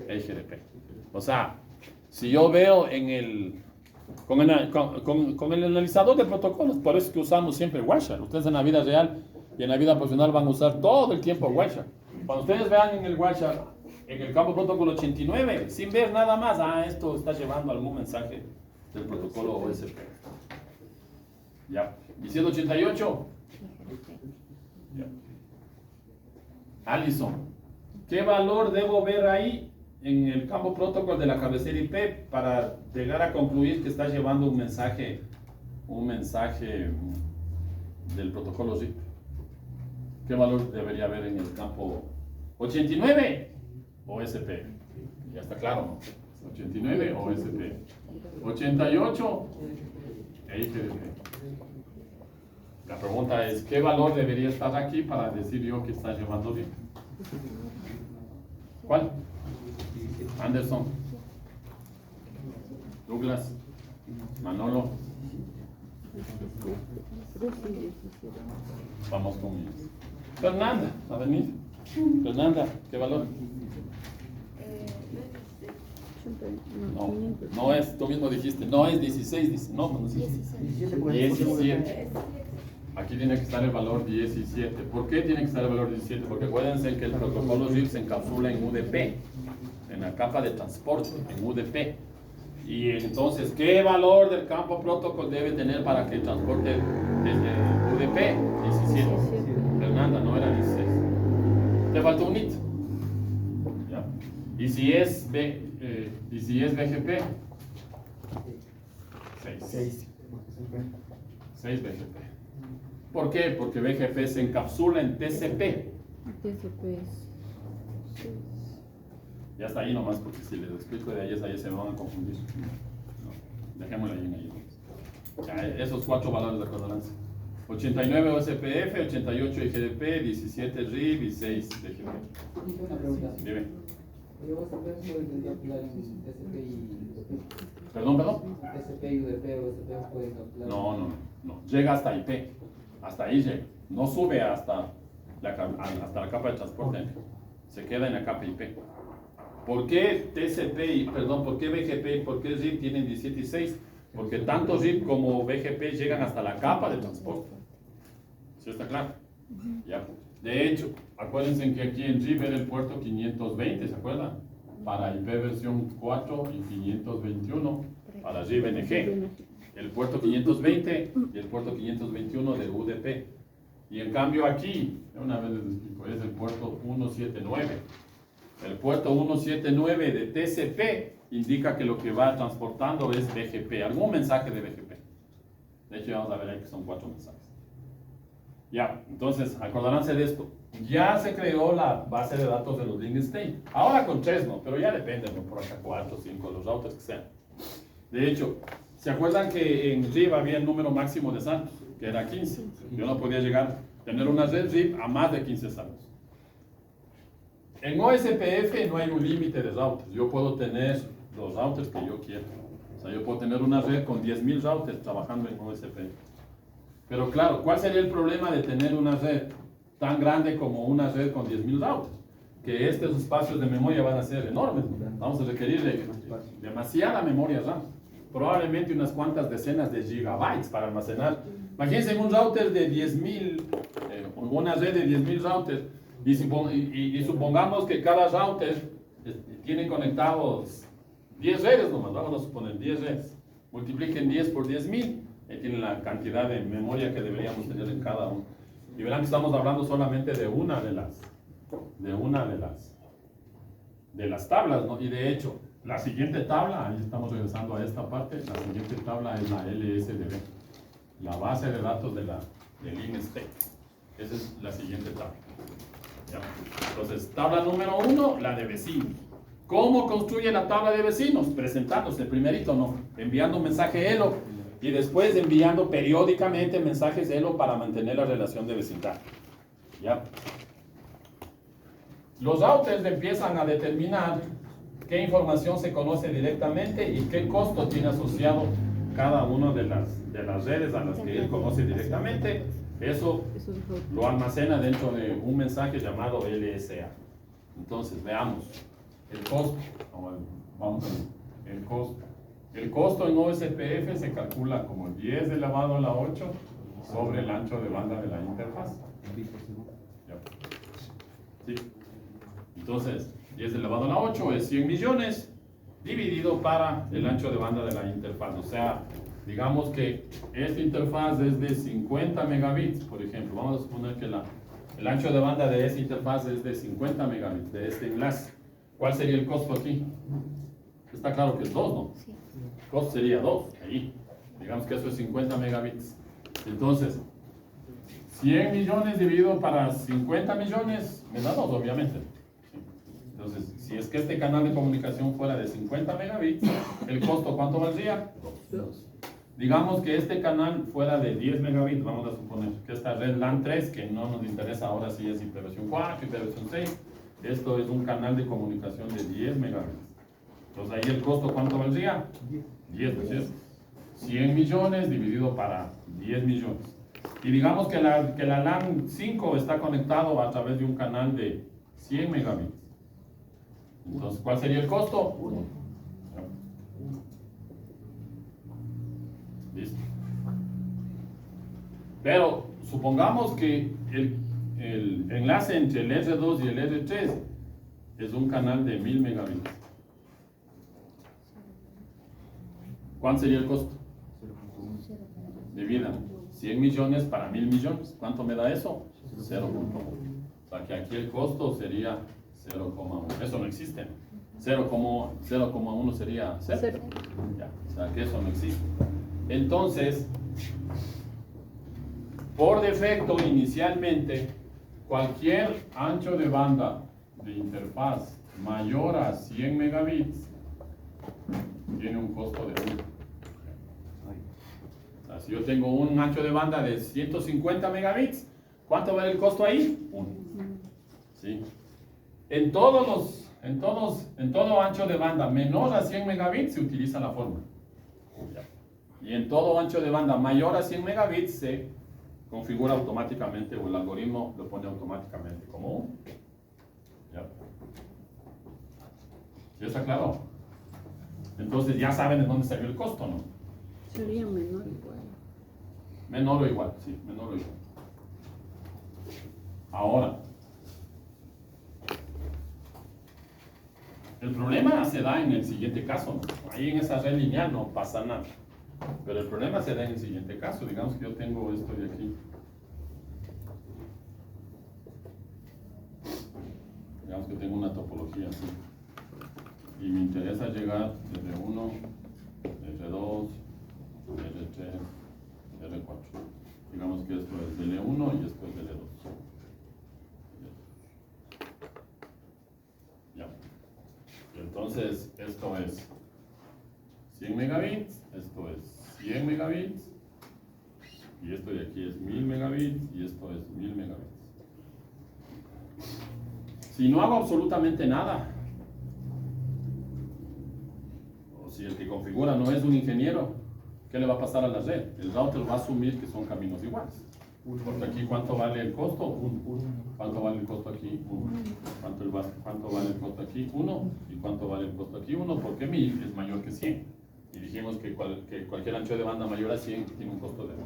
Speaker 1: Es GRP. O sea, si yo veo con el analizador de protocolos, por eso es que usamos siempre Wireshark. Ustedes en la vida real y en la vida profesional van a usar todo el tiempo WhatsApp. Cuando ustedes vean en el WhatsApp, en el campo protocolo 89, sin ver nada más, esto está llevando algún mensaje del protocolo OSP. Ya. ¿Y 188? Ya. Alison, ¿qué valor debo ver ahí en el campo protocolo de la cabecera IP para llegar a concluir que está llevando un mensaje del protocolo RIP? ¿Qué valor debería haber en el campo 89 OSP? Ya está claro, ¿no? 89 OSP. 88 EIGDP. La pregunta es, ¿qué valor debería estar aquí para decir yo que está llevando RIP? ¿Cuál? Anderson, Douglas, Manolo. Vamos con Fernanda, a venir. Fernanda, ¿qué valor? No, no es, tú mismo dijiste, no es 16, dice, no, no es 17. Aquí tiene que estar el valor 17. ¿Por qué tiene que estar el valor 17? Porque acuérdense que el protocolo RIP se encapsula en UDP, en la capa de transporte, en UDP. Y entonces, ¿qué valor del campo protocolo debe tener para que el transporte desde UDP? 17. Fernanda, no era 16. Te falta un hito. ¿Ya? ¿Y si es BGP? 6. 6 BGP. ¿Por qué? Porque BGP se encapsula en TCP.
Speaker 2: TCP es.
Speaker 1: Ya está ahí nomás, porque si les explico de ahí se van a confundir. No, dejémoslo ahí en ahí. Ya, esos 4 valores de acordancia. 89 OSPF, 88 IGDP, 17 RIB y 6 DGP.
Speaker 4: Una pregunta.
Speaker 1: Dime.
Speaker 4: ¿OSP puede encapsular en TCP y UDP?
Speaker 1: Perdón.
Speaker 4: TCP y UDP, OSP puede encapsular.
Speaker 1: No. Llega hasta IP. Hasta ahí llega. No sube hasta la capa de transporte. Se queda en la capa IP. ¿Por qué por qué BGP y por qué RIP tienen 17 y 6? Porque tanto RIP como BGP llegan hasta la capa de transporte. ¿Sí está claro? Ya. De hecho, acuérdense que aquí en RIP era el puerto 520, ¿se acuerdan? Para IP versión 4 y 521 para RIP NG. El puerto 520 y el puerto 521 de UDP. Y en cambio aquí, una vez les explico, es el puerto 179. El puerto 179 de TCP indica que lo que va transportando es BGP, algún mensaje de BGP. De hecho, vamos a ver ahí que son 4 mensajes. Ya, entonces, acordaránse de esto. Ya se creó la base de datos de los link state. Ahora con 3 no, pero ya depende, ¿no? Por acá 4, 5, los routers que sean. De hecho, ¿se acuerdan que en RIP había el número máximo de saltos? Que era 15. Yo no podía tener una red RIP a más de 15 saltos. En OSPF no hay un límite de routers. Yo puedo tener los routers que yo quiera. O sea, yo puedo tener una red con 10.000 routers trabajando en OSPF. Pero claro, ¿cuál sería el problema de tener una red tan grande como una red con 10.000 routers? Que estos espacios de memoria van a ser enormes. Vamos a requerir demasiada memoria RAM. Probablemente unas cuantas decenas de gigabytes para almacenar. Imagínense un router de 10.000, una red de 10.000 routers. Y supongamos que cada router tiene conectados 10 redes nomás, vamos a suponer 10 redes. Multipliquen 10 por 10.000, ahí tienen la cantidad de memoria que deberíamos tener en cada uno. Y verán que estamos hablando solamente de una de las tablas, ¿no? Y de hecho, la siguiente tabla, ahí estamos regresando a esta parte, la siguiente tabla es la LSDB, la base de datos del link state. Esa es la siguiente tabla. ¿Ya? Entonces, tabla número 1, la de vecinos. ¿Cómo construye la tabla de vecinos? Presentándose, primerito, no, enviando un mensaje ELO y después enviando periódicamente mensajes ELO para mantener la relación de vecindad. ¿Ya? Los routers empiezan a determinar qué información se conoce directamente y qué costo tiene asociado cada una de las redes a las que él conoce directamente. Eso lo almacena dentro de un mensaje llamado LSA. Entonces, veamos. El costo. Vamos a ver. El costo. El costo en OSPF se calcula como 10 elevado a la 8 sobre el ancho de banda de la interfaz.
Speaker 3: megabits por segundo.
Speaker 1: Ya. Sí. Entonces, 10 elevado a la 8 es 100 millones dividido para el ancho de banda de la interfaz. O sea, digamos que esta interfaz es de 50 megabits, por ejemplo. Vamos a suponer que el ancho de banda de esta interfaz es de 50 megabits, de este enlace. ¿Cuál sería el costo aquí? Está claro que es 2, ¿no?
Speaker 5: Sí.
Speaker 1: El costo sería 2, ahí. Digamos que eso es 50 megabits. Entonces, 100 millones dividido para 50 millones, me da 2, obviamente. Entonces, si es que este canal de comunicación fuera de 50 megabits, el costo, ¿cuánto valdría? 2. Digamos que este canal fuera de 10 megabits, vamos a suponer que esta red LAN 3, que no nos interesa ahora si es hiperversión 4, hiperversión 6, esto es un canal de comunicación de 10 megabits. Entonces ahí el costo, ¿cuánto valdría? 10, ¿no es cierto? 100 millones dividido para 10 millones. Y digamos que la LAN 5 está conectado a través de un canal de 100 megabits. Entonces, ¿cuál sería el costo? 1. Listo. Pero supongamos que el enlace entre el R2 y el R3 es un canal de 1000 megabits. ¿Cuál sería el costo? Divida 100 millones para 1000 millones. ¿Cuánto me da eso? 0.1. O sea que aquí el costo sería 0,1. Eso no existe. 0,1 sería 0.
Speaker 2: Cero.
Speaker 1: Ya, o sea que eso no existe. Entonces, por defecto, inicialmente, cualquier ancho de banda de interfaz mayor a 100 megabits tiene un costo de 1. O sea, si yo tengo un ancho de banda de 150 megabits, ¿cuánto vale el costo ahí? 1. ¿Sí? En todo ancho de banda menor a 100 megabits se utiliza la fórmula. Y en todo ancho de banda mayor a 100 megabits se configura automáticamente, o el algoritmo lo pone automáticamente como 1. ¿Ya? ¿Sí está claro? Entonces ya saben de dónde salió el costo, ¿no?
Speaker 2: Sería menor igual.
Speaker 1: Menor o igual, sí, menor o igual. Ahora, el problema se da en el siguiente caso, ¿no? Ahí en esa red lineal no pasa nada. Pero el problema se da en el siguiente caso. Digamos que yo tengo esto de aquí. Digamos que tengo una topología así. Y me interesa llegar desde 1, R2, R3, R4. Digamos que esto es del E1 y esto es del E2. Ya. Y entonces esto es 100 megabits, esto es 100 megabits, y esto de aquí es 1000 megabits, y esto es 1000 megabits. Si no hago absolutamente nada, o si el que configura no es un ingeniero, ¿qué le va a pasar a la red? El router va a asumir que son caminos iguales. Porque aquí, ¿cuánto vale el costo? 1. ¿Cuánto vale el costo aquí? 1. ¿Cuánto vale el costo aquí? 1. ¿Y cuánto vale el costo aquí? 1, porque 1000 es mayor que 100. Y dijimos que cualquier ancho de banda mayor a 100 tiene un costo de 1.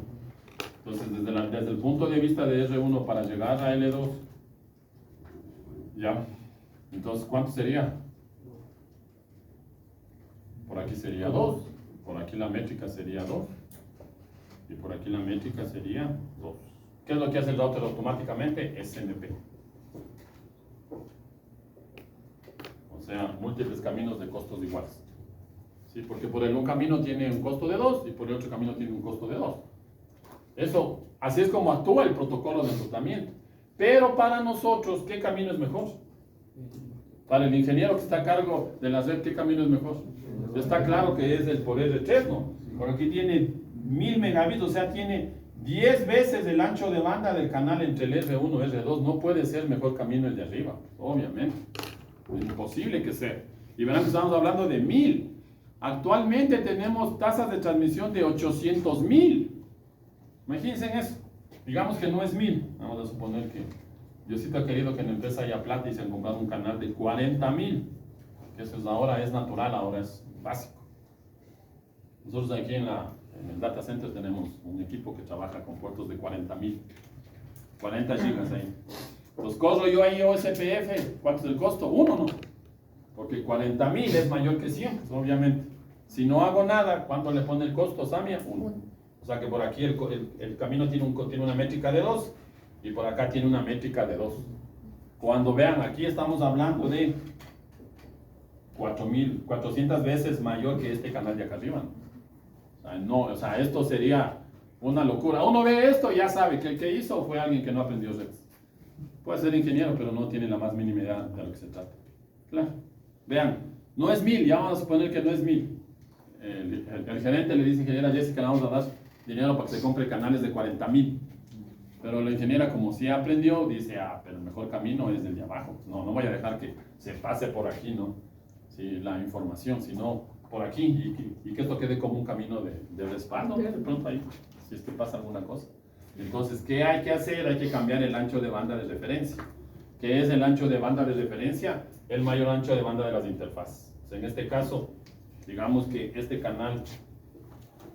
Speaker 1: Entonces, desde el punto de vista de R1 para llegar a L2, ¿ya? Entonces, ¿cuánto sería? Por aquí sería 2, por aquí la métrica sería 2, y por aquí la métrica sería 2. ¿Qué es lo que hace el router automáticamente? SMP. O sea, múltiples caminos de costos iguales. ¿Sí? Porque por un camino tiene un costo de 2 y por el otro camino tiene un costo de 2. Eso, así es como actúa el protocolo de enrutamiento. Pero para nosotros, ¿qué camino es mejor? Para el ingeniero que está a cargo de la red, ¿qué camino es mejor? Está claro que es el por R3, ¿no? Por aquí tiene 1000 megabits, o sea, tiene 10 veces el ancho de banda del canal entre el R1 y R2. No puede ser mejor camino el de arriba, obviamente. Es imposible que sea. Y verán que estamos hablando de 1000. Actualmente tenemos tasas de transmisión de 800.000. Imagínense en eso. Digamos que no es 1000. Vamos a suponer que Diosito ha querido que en la empresa haya plata y se han comprado un canal de 40.000. Que eso ahora es natural, ahora es básico. Nosotros aquí en el data center tenemos un equipo que trabaja con puertos de 40.000. 40 gigas ahí. Pues corro yo ahí OSPF, ¿cuánto es el costo? 1, ¿no? Porque 40.000 es mayor que 100, pues, obviamente. Si no hago nada, ¿cuánto le pone el costo, Samia? 1. O sea que por aquí el camino tiene una métrica de 2 y por acá tiene una métrica de 2. Cuando vean, aquí estamos hablando de 400 veces mayor que este canal de acá arriba, ¿no? O sea, esto sería una locura. Uno ve esto y ya sabe que el que hizo fue alguien que no aprendió redes. Puede ser ingeniero, pero no tiene la más mínima idea de lo que se trata. Claro. Vean, no es 1000, ya vamos a suponer que no es 1000. El gerente le dice, ingeniera Jessica, le vamos a dar dinero para que se compre canales de 40.000. Pero la ingeniera, como sí aprendió, dice, pero el mejor camino es el de abajo. No voy a dejar que se pase por aquí, ¿no? Sí, la información, sino por aquí y que esto quede como un camino de respaldo, ¿no? De pronto ahí, si es que pasa alguna cosa. Entonces, ¿qué hay que hacer? Hay que cambiar el ancho de banda de referencia. ¿Qué es el ancho de banda de referencia? El mayor ancho de banda de las interfaces. O sea, en este caso, digamos que este canal,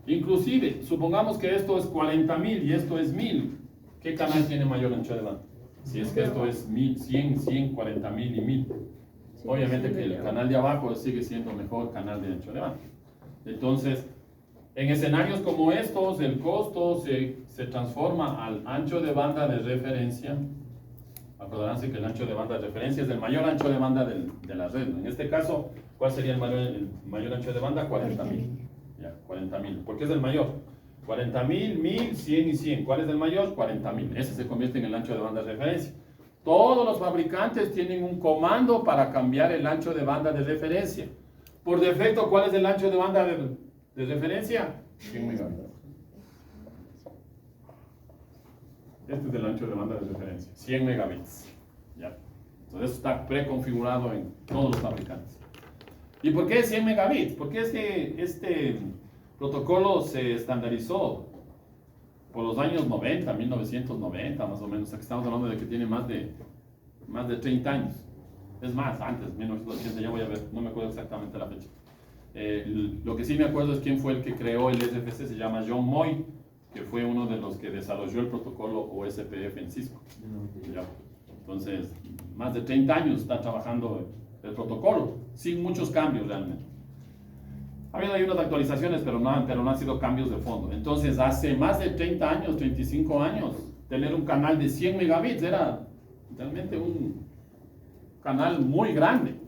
Speaker 1: inclusive, supongamos que esto es 40.000 y esto es 1000. ¿Qué canal tiene mayor ancho de banda? Si es que esto es 1000, 100, 40.000 y 1000. Obviamente que el canal de abajo sigue siendo mejor canal de ancho de banda. Entonces, en escenarios como estos, el costo se transforma al ancho de banda de referencia. Acordarán que el ancho de banda de referencia es el mayor ancho de banda de la red, ¿no? En este caso, ¿cuál sería el mayor ancho de banda? 40.000. Ya, 40.000. ¿Por qué es el mayor? 40.000, 1000, 100 y 100. ¿Cuál es el mayor? 40.000. Ese se convierte en el ancho de banda de referencia. Todos los fabricantes tienen un comando para cambiar el ancho de banda de referencia. Por defecto, ¿cuál es el ancho de banda de referencia? 100 megabits. Este es el ancho de banda de referencia, 100 megabits. ¿Ya? Entonces eso está preconfigurado en todos los fabricantes. ¿Y por qué 100 megabits? Porque este protocolo se estandarizó por los años 90, 1990 más o menos. Aquí estamos hablando de que tiene más de 30 años. Es más, antes, 1980, ya voy a ver, no me acuerdo exactamente la fecha. Lo que sí me acuerdo es quién fue el que creó el SFC, se llama John Moy, que fue uno de los que desarrolló el protocolo OSPF en Cisco. ¿Ya? Entonces, más de 30 años está trabajando el protocolo, sin muchos cambios realmente. Ha habido unas actualizaciones, pero no han sido cambios de fondo. Entonces, hace más de 30 años, 35 años, tener un canal de 100 megabits era realmente un canal muy grande.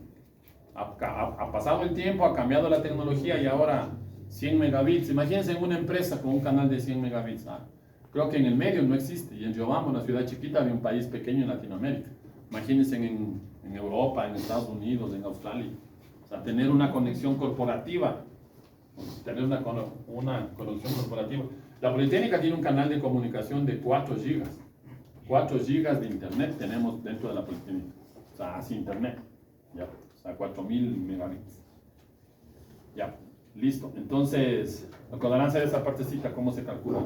Speaker 1: Ha pasado el tiempo, ha cambiado la tecnología y ahora 100 megabits. Imagínense en una empresa con un canal de 100 megabits. Creo que en el medio no existe. Y en Riobamba, una ciudad chiquita de un país pequeño en Latinoamérica. Imagínense en Europa, en Estados Unidos, en Australia. O sea, tener una conexión corporativa. Tener una conexión corporativa. La Politécnica tiene un canal de comunicación de 4 gigas. 4 gigas de internet tenemos dentro de la Politécnica. O sea, así internet. Ya. O sea, 4.000 megabits. Ya. Listo, entonces, acordarán de esa partecita, cómo se calcula.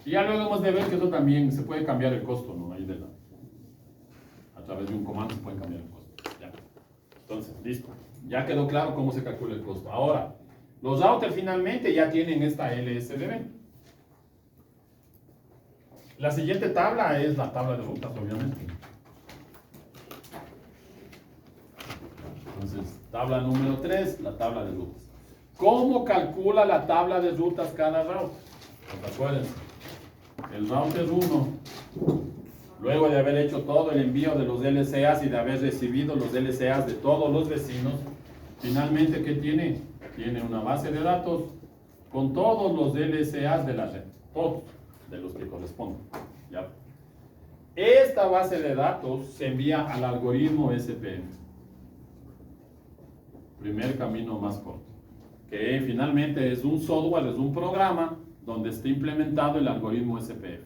Speaker 1: Y ya luego hemos de ver que eso también se puede cambiar el costo, ¿no? Ahí a través de un comando se puede cambiar el costo. Ya. Entonces, listo. Ya quedó claro cómo se calcula el costo. Ahora, los routers finalmente ya tienen esta LSDB. La siguiente tabla es la tabla de rutas, obviamente. Entonces, tabla número 3, la tabla de rutas. ¿Cómo calcula la tabla de rutas cada router? Pues acuérdense, el router 1, luego de haber hecho todo el envío de los LCAs y de haber recibido los LCAs de todos los vecinos, finalmente, ¿qué tiene? Tiene una base de datos con todos los LCAs de la red, todos de los que corresponden. ¿Ya? Esta base de datos se envía al algoritmo SPM, primer camino más corto, que finalmente es un software, es un programa donde está implementado el algoritmo SPF.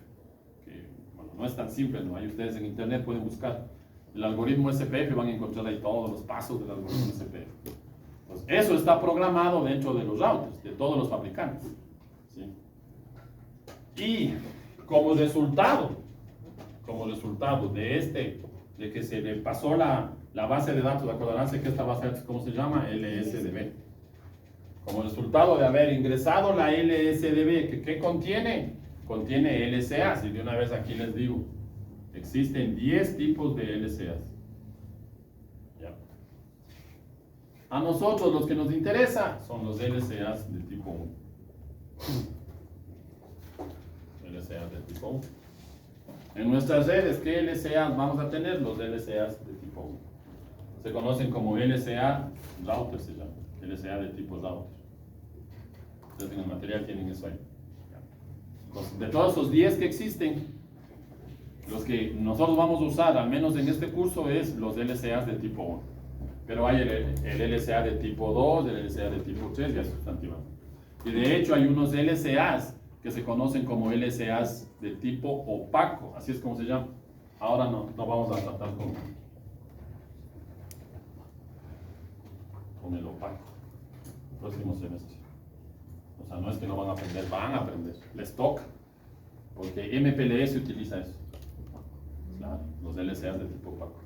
Speaker 1: Que, bueno, no es tan simple, ¿no? Ahí ustedes en internet pueden buscar el algoritmo SPF y van a encontrar ahí todos los pasos del algoritmo SPF. Entonces, eso está programado dentro de los routers, de todos los fabricantes. ¿Sí? Y como resultado de que se le pasó la base de datos, acordarán que esta base de datos, ¿cómo se llama? LSDB. Como resultado de haber ingresado la LSDB, ¿qué contiene? Contiene LCAs, y de una vez aquí les digo, Existen 10 tipos de LCAs. ¿Ya? A nosotros los que nos interesa son los LCAs de tipo 1. LCAs de tipo 1. En nuestras redes, ¿qué LCAs vamos a tener? Los LCAs de tipo 1. Se conocen como LCA router, se llama. LCA de tipo router. Ustedes en el material tienen eso ahí. De todos esos 10 que existen, los que nosotros vamos a usar, al menos en este curso, es los LCAs de tipo 1. Pero hay el LCA de tipo 2, el LCA de tipo 3 y así sustantivamente. Y de hecho hay unos LCAs que se conocen como LCAs de tipo opaco, así es como se llama. Ahora no vamos a tratar con el opaco. Próximo semestre. O sea, no es que no van a aprender, van a aprender. Les toca. Porque MPLS utiliza eso. Claro, los LCAs de tipo opaco.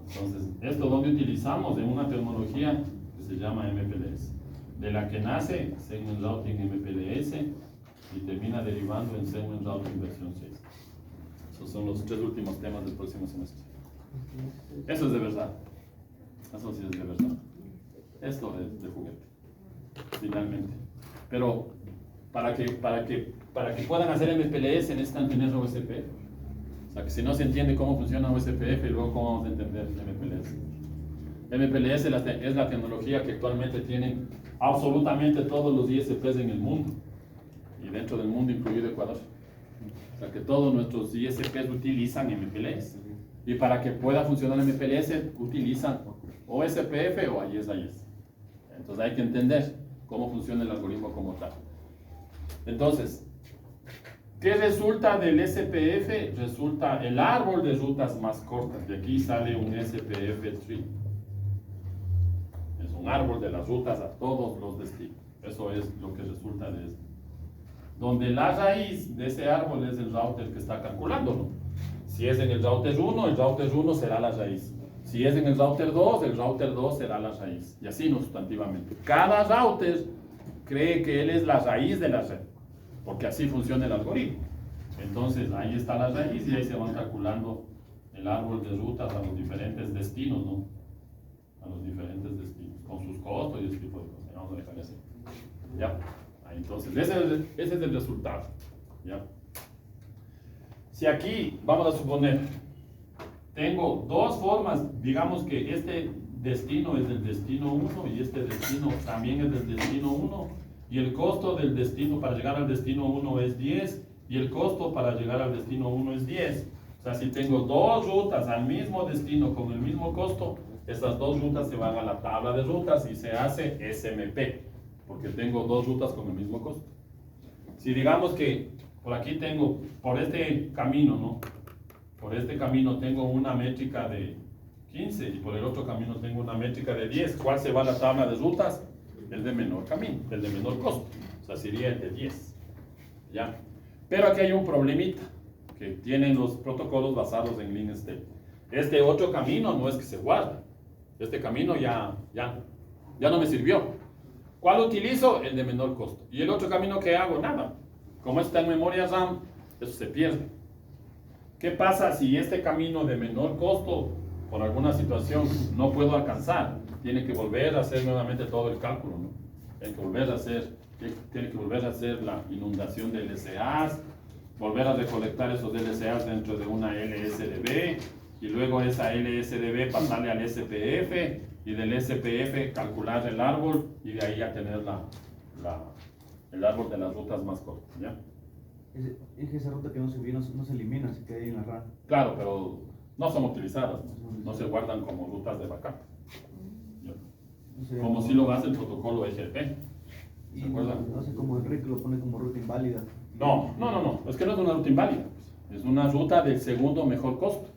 Speaker 1: Entonces, esto donde utilizamos en una tecnología que se llama MPLS. De la que nace Segment Routing MPLS y termina derivando en Segment Routing versión 6. Esos son los 3 últimos temas del próximo semestre. Eso es de verdad. Eso sí es de verdad. Esto es de juguete. Finalmente. Pero para que puedan hacer MPLS necesitan tener OSPF. O sea que si no se entiende cómo funciona OSPF, luego cómo vamos a entender MPLS. MPLS es la tecnología que actualmente tienen absolutamente todos los ISPs en el mundo. Y dentro del mundo incluido Ecuador. O sea que todos nuestros ISPs utilizan MPLS. Y para que pueda funcionar MPLS utilizan OSPF o AES. Entonces hay que entender cómo funciona el algoritmo como tal. Entonces, ¿qué resulta del SPF? Resulta el árbol de rutas más cortas. De aquí sale un SPF tree. Es un árbol de las rutas a todos los destinos. Eso es lo que resulta de esto. Donde la raíz de ese árbol es el router que está calculándolo. Si es en el router 1, el router 1 será la raíz. Si es en el router 2, el router 2 será la raíz. Y así no sustantivamente. Cada router cree que él es la raíz de la red. Porque así funciona el algoritmo. Entonces ahí está la raíz y ahí se van calculando el árbol de rutas a los diferentes destinos, ¿no? A los diferentes destinos, con sus costos y ese tipo de cosas. Vamos a dejar así. ¿Ya? Ahí, entonces, ese es el resultado. ¿Ya? Si aquí, vamos a suponer, tengo dos formas, digamos que este destino es del destino 1 y este destino también es del destino 1 y el costo del destino para llegar al destino 1 es 10 y el costo para llegar al destino 1 es 10. O sea, si tengo dos rutas al mismo destino con el mismo costo, estas dos rutas se van a la tabla de rutas y se hace SMP, porque tengo dos rutas con el mismo costo. Si digamos que por aquí tengo, por este camino, ¿no? Por este camino tengo una métrica de 15 y por el otro camino tengo una métrica de 10. ¿Cuál se va a la tabla de rutas? El de menor camino, el de menor costo. O sea, sería el de 10. ¿Ya? Pero aquí hay un problemita que tienen los protocolos basados en Lean State. Este otro camino no es que se guarda. Este camino ya no me sirvió. ¿Cuál utilizo? El de menor costo. ¿Y el otro camino que hago? Nada. Como está en memoria RAM, eso se pierde. ¿Qué pasa si este camino de menor costo, por alguna situación, no puedo alcanzar? Tiene que volver a hacer nuevamente todo el cálculo, ¿no? Tiene que volver a hacer la inundación de LCAs, volver a recolectar esos LCAs dentro de una LSDB, y luego esa LSDB pasarle al SPF, y del SPF calcular el árbol, y de ahí ya tener el árbol de las rutas más cortas, ¿ya?
Speaker 3: Es esa ruta que no se vio, no se elimina, se queda ahí en la RAM.
Speaker 1: Claro, pero no son utilizadas, no se guardan como rutas de backup. ¿Ya? Como si lo hace el protocolo EGP. ¿Se acuerdan?
Speaker 3: No sé cómo Enrique lo pone como ruta inválida.
Speaker 1: No, es que no es una ruta inválida, es una ruta del segundo mejor costo.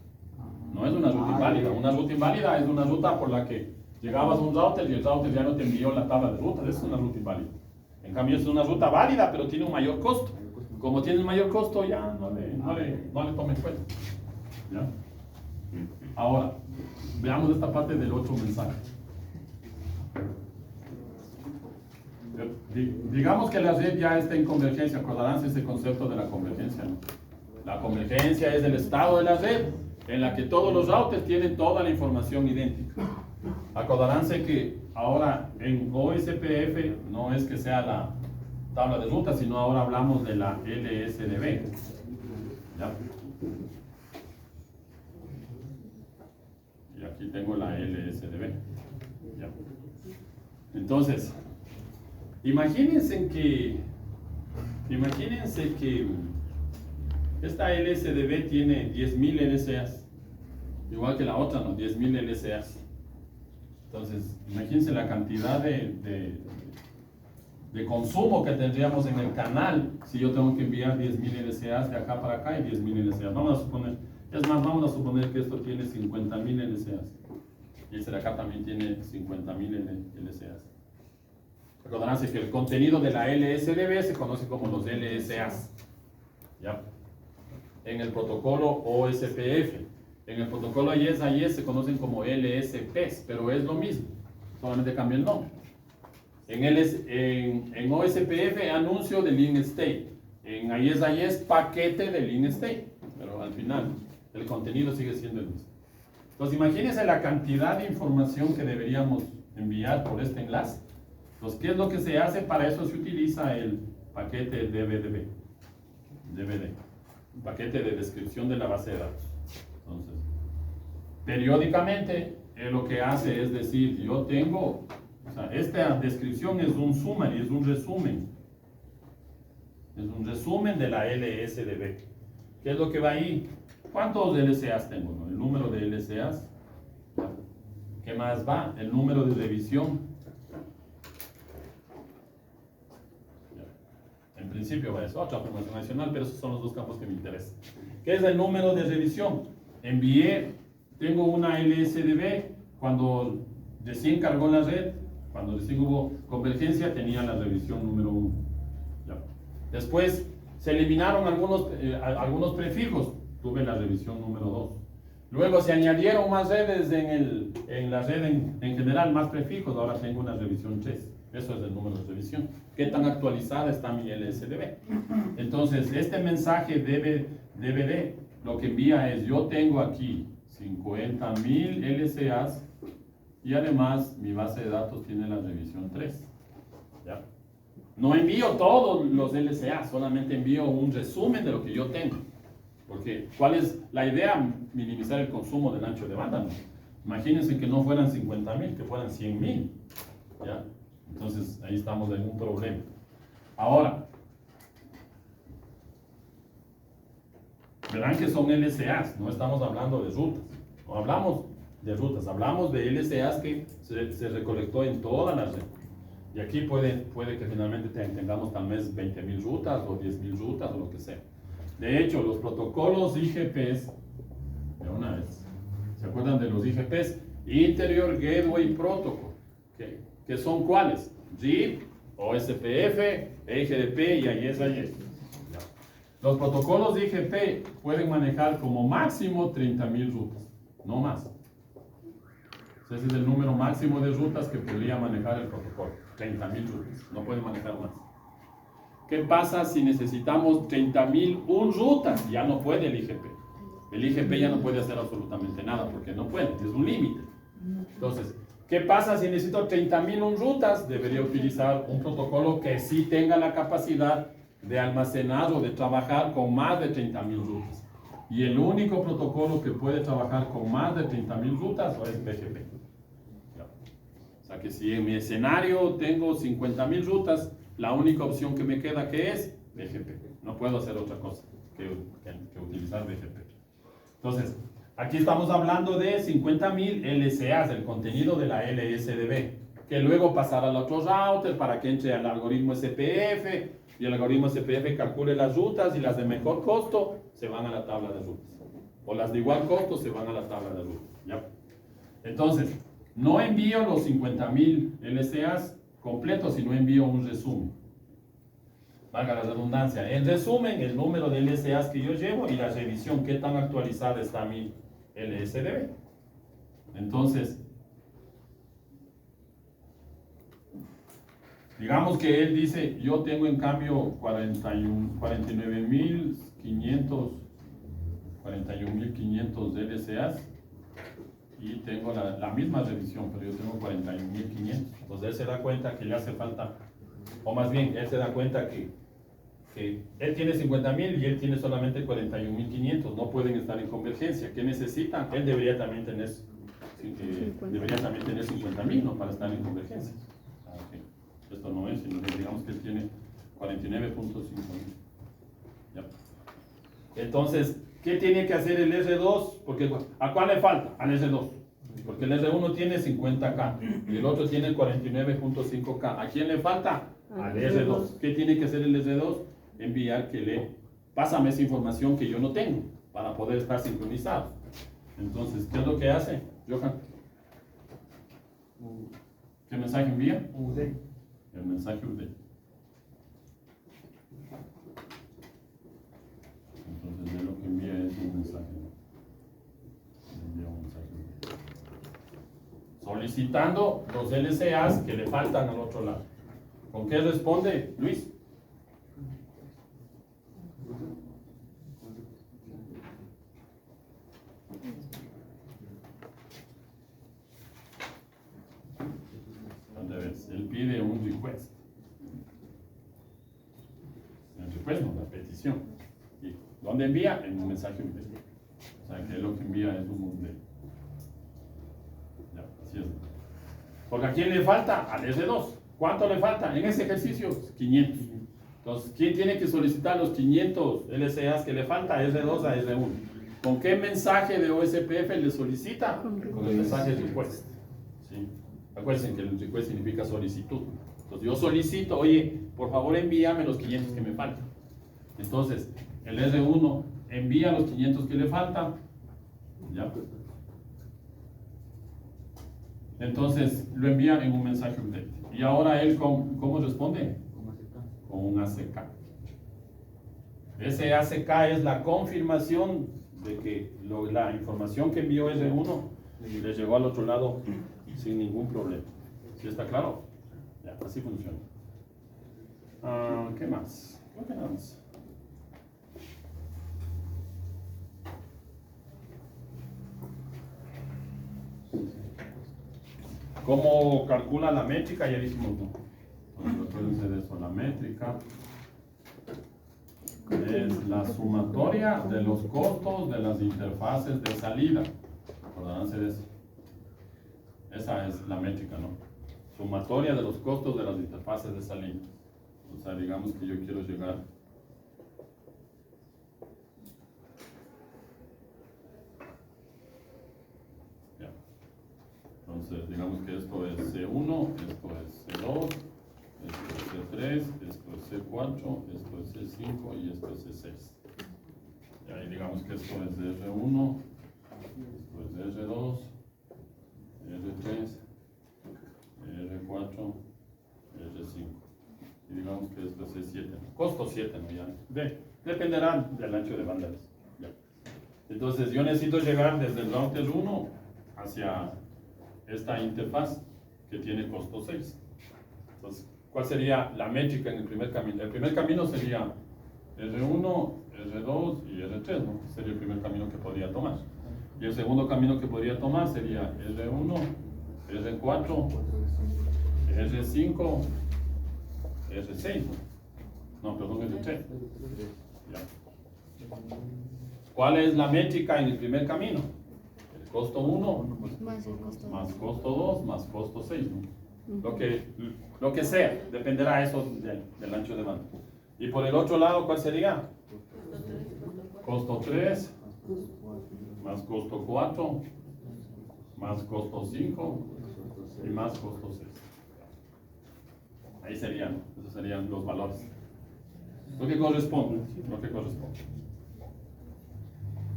Speaker 1: No es una ruta inválida. Una ruta inválida es una ruta por la que llegabas a un router y el router ya no te envió la tabla de rutas. Esa es una ruta inválida. En cambio, es una ruta válida, pero tiene un mayor costo. Como tiene el mayor costo, ya no le tomen cuenta. ¿Ya? Ahora, veamos esta parte del otro mensaje. Digamos que la red ya está en convergencia. Acordarán ese concepto de la convergencia, ¿no? La convergencia es el estado de la red en la que todos los routers tienen toda la información idéntica. Acordaránse que ahora en OSPF no es que sea la tabla de ruta, sino ahora hablamos de la LSDB. ¿Ya? Y aquí tengo la LSDB. ¿Ya? Entonces, imagínense que esta LSDB tiene 10.000 LSAs, igual que la otra, ¿no? 10.000 LSAs. Entonces, imagínense la cantidad de consumo que tendríamos en el canal si yo tengo que enviar 10.000 LSAs de acá para acá y 10.000 LSAs. Vamos a suponer que esto tiene 50.000 LSAs. Y este de acá también tiene 50.000 LSAs. Recordarán que el contenido de la LSDB se conoce como los LSAs. ¿Ya? En el protocolo OSPF. En el protocolo IES se conocen como LSPs, pero es lo mismo, solamente cambia el nombre. En OSPF, anuncio de link state. En IES, paquete de link state. Pero al final, el contenido sigue siendo el mismo. Entonces, imagínense la cantidad de información que deberíamos enviar por este enlace. Entonces, ¿qué es lo que se hace? Para eso se utiliza el paquete DVD, paquete de descripción de la base de datos. Entonces, periódicamente, lo que hace es decir, yo tengo, o sea, esta descripción es un summary, es un resumen. Es un resumen de la LSDB. ¿Qué es lo que va ahí? ¿Cuántos LSAs tengo? ¿No? El número de LSAs. ¿Qué más va? El número de revisión. En principio va a ser otra información adicional, pero esos son los dos campos que me interesan. ¿Qué es el número de revisión? Tengo una LSDB, cuando recién cargó la red, cuando recién hubo convergencia, tenía la revisión número 1. ¿Ya? Después se eliminaron algunos prefijos, tuve la revisión número 2. Luego se añadieron más redes en la red en general, más prefijos, ahora tengo una revisión 3. Eso es el número de revisión. ¿Qué tan actualizada está mi LSDB? Entonces, este mensaje DVD lo que envía es, yo tengo aquí 50.000 LSAs y además mi base de datos tiene la revisión 3. ¿Ya? No envío todos los LSAs, solamente envío un resumen de lo que yo tengo. Porque, ¿cuál es la idea? Minimizar el consumo del ancho de banda, ¿no? Imagínense que no fueran 50.000, que fueran 100.000. ¿Ya? Entonces, ahí estamos en un problema. Ahora, verán que son LSAs, no estamos hablando de rutas. No hablamos de rutas, hablamos de LSAs que se recolectó en toda la red. Y aquí puede que finalmente tengamos tal vez 20.000 rutas o 10.000 rutas o lo que sea. De hecho, los protocolos IGPs, de una vez, ¿se acuerdan de los IGPs? Interior Gateway Protocol. ¿Que son cuáles? RIP, OSPF, EGDP y IES. Los protocolos de IGP pueden manejar como máximo 30.000 rutas, no más. Ese es el número máximo de rutas que podría manejar el protocolo, 30.000 rutas, no puede manejar más. ¿Qué pasa si necesitamos 30.001 rutas? Ya no puede el IGP. El IGP ya no puede hacer absolutamente nada porque no puede, es un límite. Entonces, ¿qué pasa si necesito 30.001 rutas? Debería utilizar un protocolo que sí tenga la capacidad de almacenar o de trabajar con más de 30.000 rutas. Y el único protocolo que puede trabajar con más de 30.000 rutas es BGP. O sea que si en mi escenario tengo 50.000 rutas, la única opción que me queda que es BGP. No puedo hacer otra cosa que utilizar BGP. Entonces, aquí estamos hablando de 50.000 LSAs, el contenido de la LSDB, que luego pasará al otro router para que entre al algoritmo SPF, y el algoritmo SPF calcule las rutas, y las de mejor costo se van a la tabla de rutas. O las de igual costo se van a la tabla de rutas. ¿Ya? Entonces, no envío los 50.000 LSAs completos, sino envío un resumen. Valga la redundancia. En resumen, el número de LSAs que yo llevo y la revisión, qué tan actualizada está mi LSDB. Entonces, digamos que él dice, yo tengo en cambio 49.500 41.500 LCAs y tengo la misma revisión, pero yo tengo 41.500. Entonces él se da cuenta que le hace falta, o más bien, él se da cuenta que él tiene 50.000 y él tiene solamente 41.500. No pueden estar en convergencia. ¿Qué necesitan? Él debería también tener 50.000, ¿no? Para estar en convergencia. Okay. Esto no es, sino que digamos que él tiene 49.5 mil. Ya. Entonces, ¿qué tiene que hacer el R2? Porque, ¿a cuál le falta? Al R2. Porque el R1 tiene 50K y el otro tiene 49.5K. ¿A quién le falta? Al R2. ¿Qué tiene que hacer el R2? Enviar pásame esa información que yo no tengo para poder estar sincronizado. Entonces, ¿qué es lo que hace, Johan? ¿Qué mensaje envía? El mensaje UD. Entonces, él lo que envía es un mensaje. Envía un mensaje UD. Solicitando los LCAs que le faltan al otro lado. ¿Con qué responde Luis? Él pide un request. El request no, la petición. ¿Y dónde envía? En un mensaje UD. O sea que lo que envía es un UD. Ya, así es. Porque ¿a quién le falta? Al S2. ¿Cuánto le falta? En ese ejercicio, 500. Entonces, ¿quién tiene que solicitar los 500 LCAs que le falta? R2 a R1. ¿Con qué mensaje de OSPF le solicita? Con el mensaje request. ¿Sí? Acuérdense que el request significa solicitud. Entonces yo solicito, oye, por favor envíame los 500 que me faltan. Entonces, el R1 envía los 500 que le faltan. ¿Ya? Entonces, lo envía en un mensaje update. Y ahora él, ¿cómo responde? Con un ACK. Ese ACK es la confirmación de que la información que envió R1 le llegó al otro lado sin ningún problema. ¿Sí está claro? Ya, así funciona. ¿Qué más? ¿Qué tenemos? ¿Cómo calcula la métrica? Ya dijimos, ¿no? Acuérdense de eso, la métrica es la sumatoria de los costos de las interfaces de salida. Acordarse de eso. Esa es la métrica, ¿no? Sumatoria de los costos de las interfaces de salida. O sea, digamos que yo quiero llegar ya. Entonces, digamos que esto es C1, esto es C2, esto es C3, esto es C4, esto es C5 y esto es C6. Y ahí digamos que esto es de R1, esto es de R2, R3, R4, R5. Y digamos que esto es C7. Costo 7, ¿no? Ya. Dependerá del ancho de banda. Ya. Entonces yo necesito llegar desde el router 1 hacia esta interfaz que tiene costo 6. Entonces, ¿cuál sería la métrica en el primer camino? El primer camino sería R1, R2 y R3, ¿no? Sería el primer camino que podría tomar. Y el segundo camino que podría tomar sería R1, R4, R5, R6, no, perdón, R3. Ya. ¿Cuál es la métrica en el primer camino? El costo 1 más costo 2 más costo 6, ¿no? Lo que sea, dependerá eso del ancho de banda. Y por el otro lado, ¿cuál sería? Costo 3 más costo 4 más costo 5 y más costo 6. Ahí esos serían los valores. Lo que corresponde.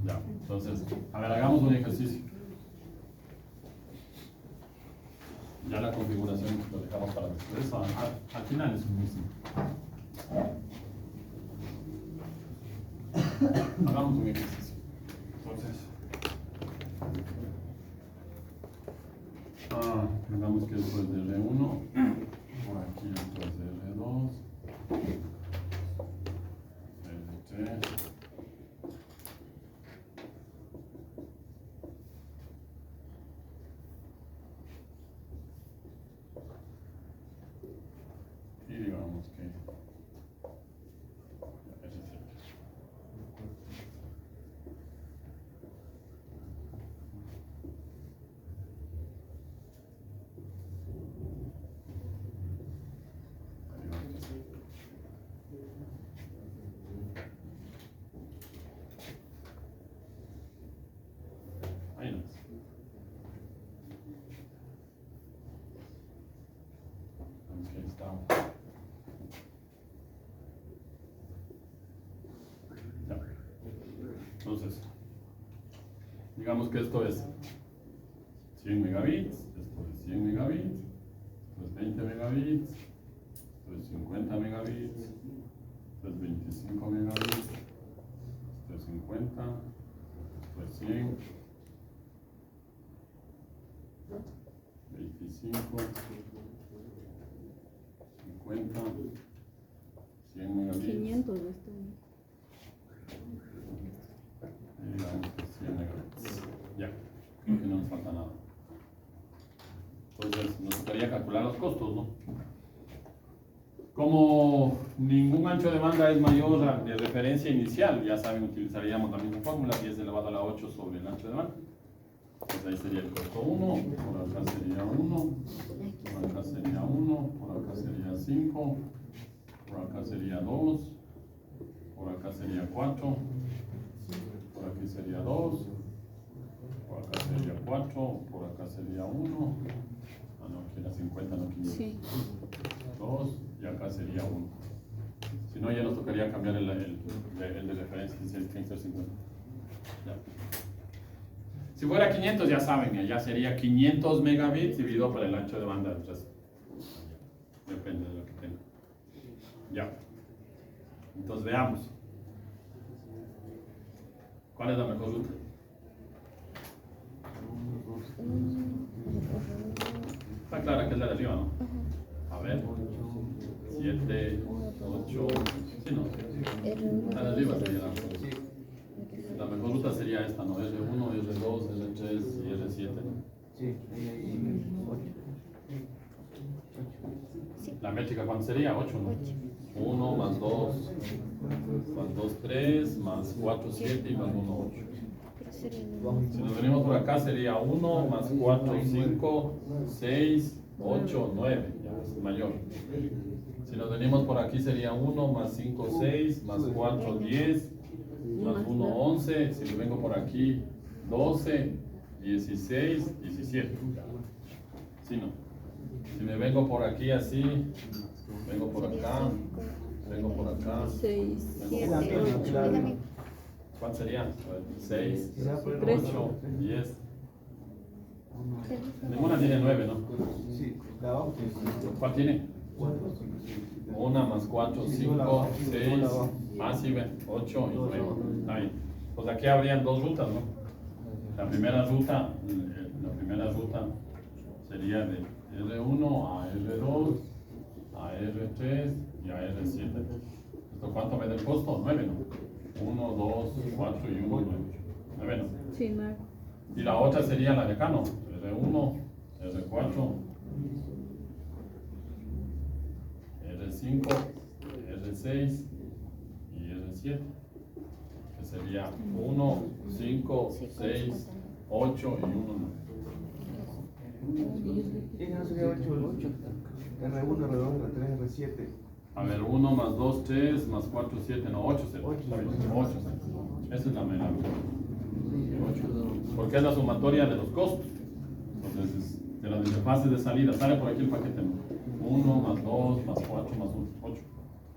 Speaker 1: Ya, entonces, a ver, hagamos un ejercicio. Ya la configuración lo dejamos para después. Eso, al final es muy simple. Hagamos un ejercicio. Entonces, digamos que esto es de R1, por aquí esto es de R2, R3, Entonces, digamos que esto es 100 megabits, esto es 100 megabits, esto es 20 megabits, esto es 50 megabits, esto es 25 megabits, esto es 50, esto es 100, 25, 50, 100 megabits.
Speaker 2: 500 de este.
Speaker 1: Digamos que 100 megabits. Ya, creo que no nos falta nada. Entonces, nos tocaría calcular los costos, ¿no? Como ningún ancho de banda es mayor de referencia inicial, ya saben, utilizaríamos la misma fórmula, 10 elevado a la 8 sobre el ancho de banda. Pues ahí sería el costo 1, por acá sería 1, por acá sería 1, por acá sería 5, por acá sería 2, por acá sería 4, por aquí sería 2, por acá sería 4, por acá sería 1, ah no, aquí era 50, no 500,
Speaker 2: Sí.
Speaker 1: 2 y acá sería 1. Si no, ya nos tocaría cambiar el de referencia, tiene que ser 50. Ya. Si fuera 500, ya saben, ya sería 500 megabits dividido por el ancho de banda del resto. Depende de lo que tenga. Ya. Entonces veamos. ¿Cuál es la mejor ruta? Está clara que es la de arriba, ¿no? A ver. 7, 8. Sí, no. La de arriba sería la mejor. La mejor ruta sería esta, ¿no? R1, R2, R3 y R7.
Speaker 3: Sí, ahí 8.
Speaker 1: La métrica, ¿cuánto sería? 8, ¿no? 1 más 2, más 2, 3, más 4, 7 y más 1, 8. Si nos venimos por acá sería 1 más 4, 5, 6, 8, 9, ya es mayor. Si nos venimos por aquí sería 1 más 5, 6, más 4, 10, más 1, 11. Si me vengo por aquí, 12, 16, 17. ¿Sí, no? Si me vengo por aquí así, vengo por acá, vengo por acá,
Speaker 2: 6,
Speaker 1: vengo por acá. ¿Cuánto sería? 6, 8, 10. Ninguna tiene 9, ¿no?
Speaker 3: Sí, la 8.
Speaker 1: ¿Cuál tiene? 1 más 4, 5, 6, sí, ven, 8 y 9. Ahí. Pues aquí habrían dos rutas, ¿no? La primera ruta sería de R1 a R2, a R3 y a R7. ¿Esto cuánto me da el costo? 9, ¿no? 1, 2, 4 y 1, 9. 9, ¿no?
Speaker 2: Sí, 9.
Speaker 1: Y la otra sería la de acá, ¿no? R1, R4, R5, R6 y R7. Que sería 1, 5, 6, 8 y 1, 9.
Speaker 3: ¿Y no sería 8 el 8? R1, R2, R3, R7.
Speaker 1: A ver, 1 más 2, 3, más 4, 7, no, 8, 7. 8, 7. Esa es la menor. 8. Porque es la sumatoria de los costos. Entonces, de las interfaces de salida. Sale por aquí el paquete, ¿no? 1 más 2, más 4, más 1, 8.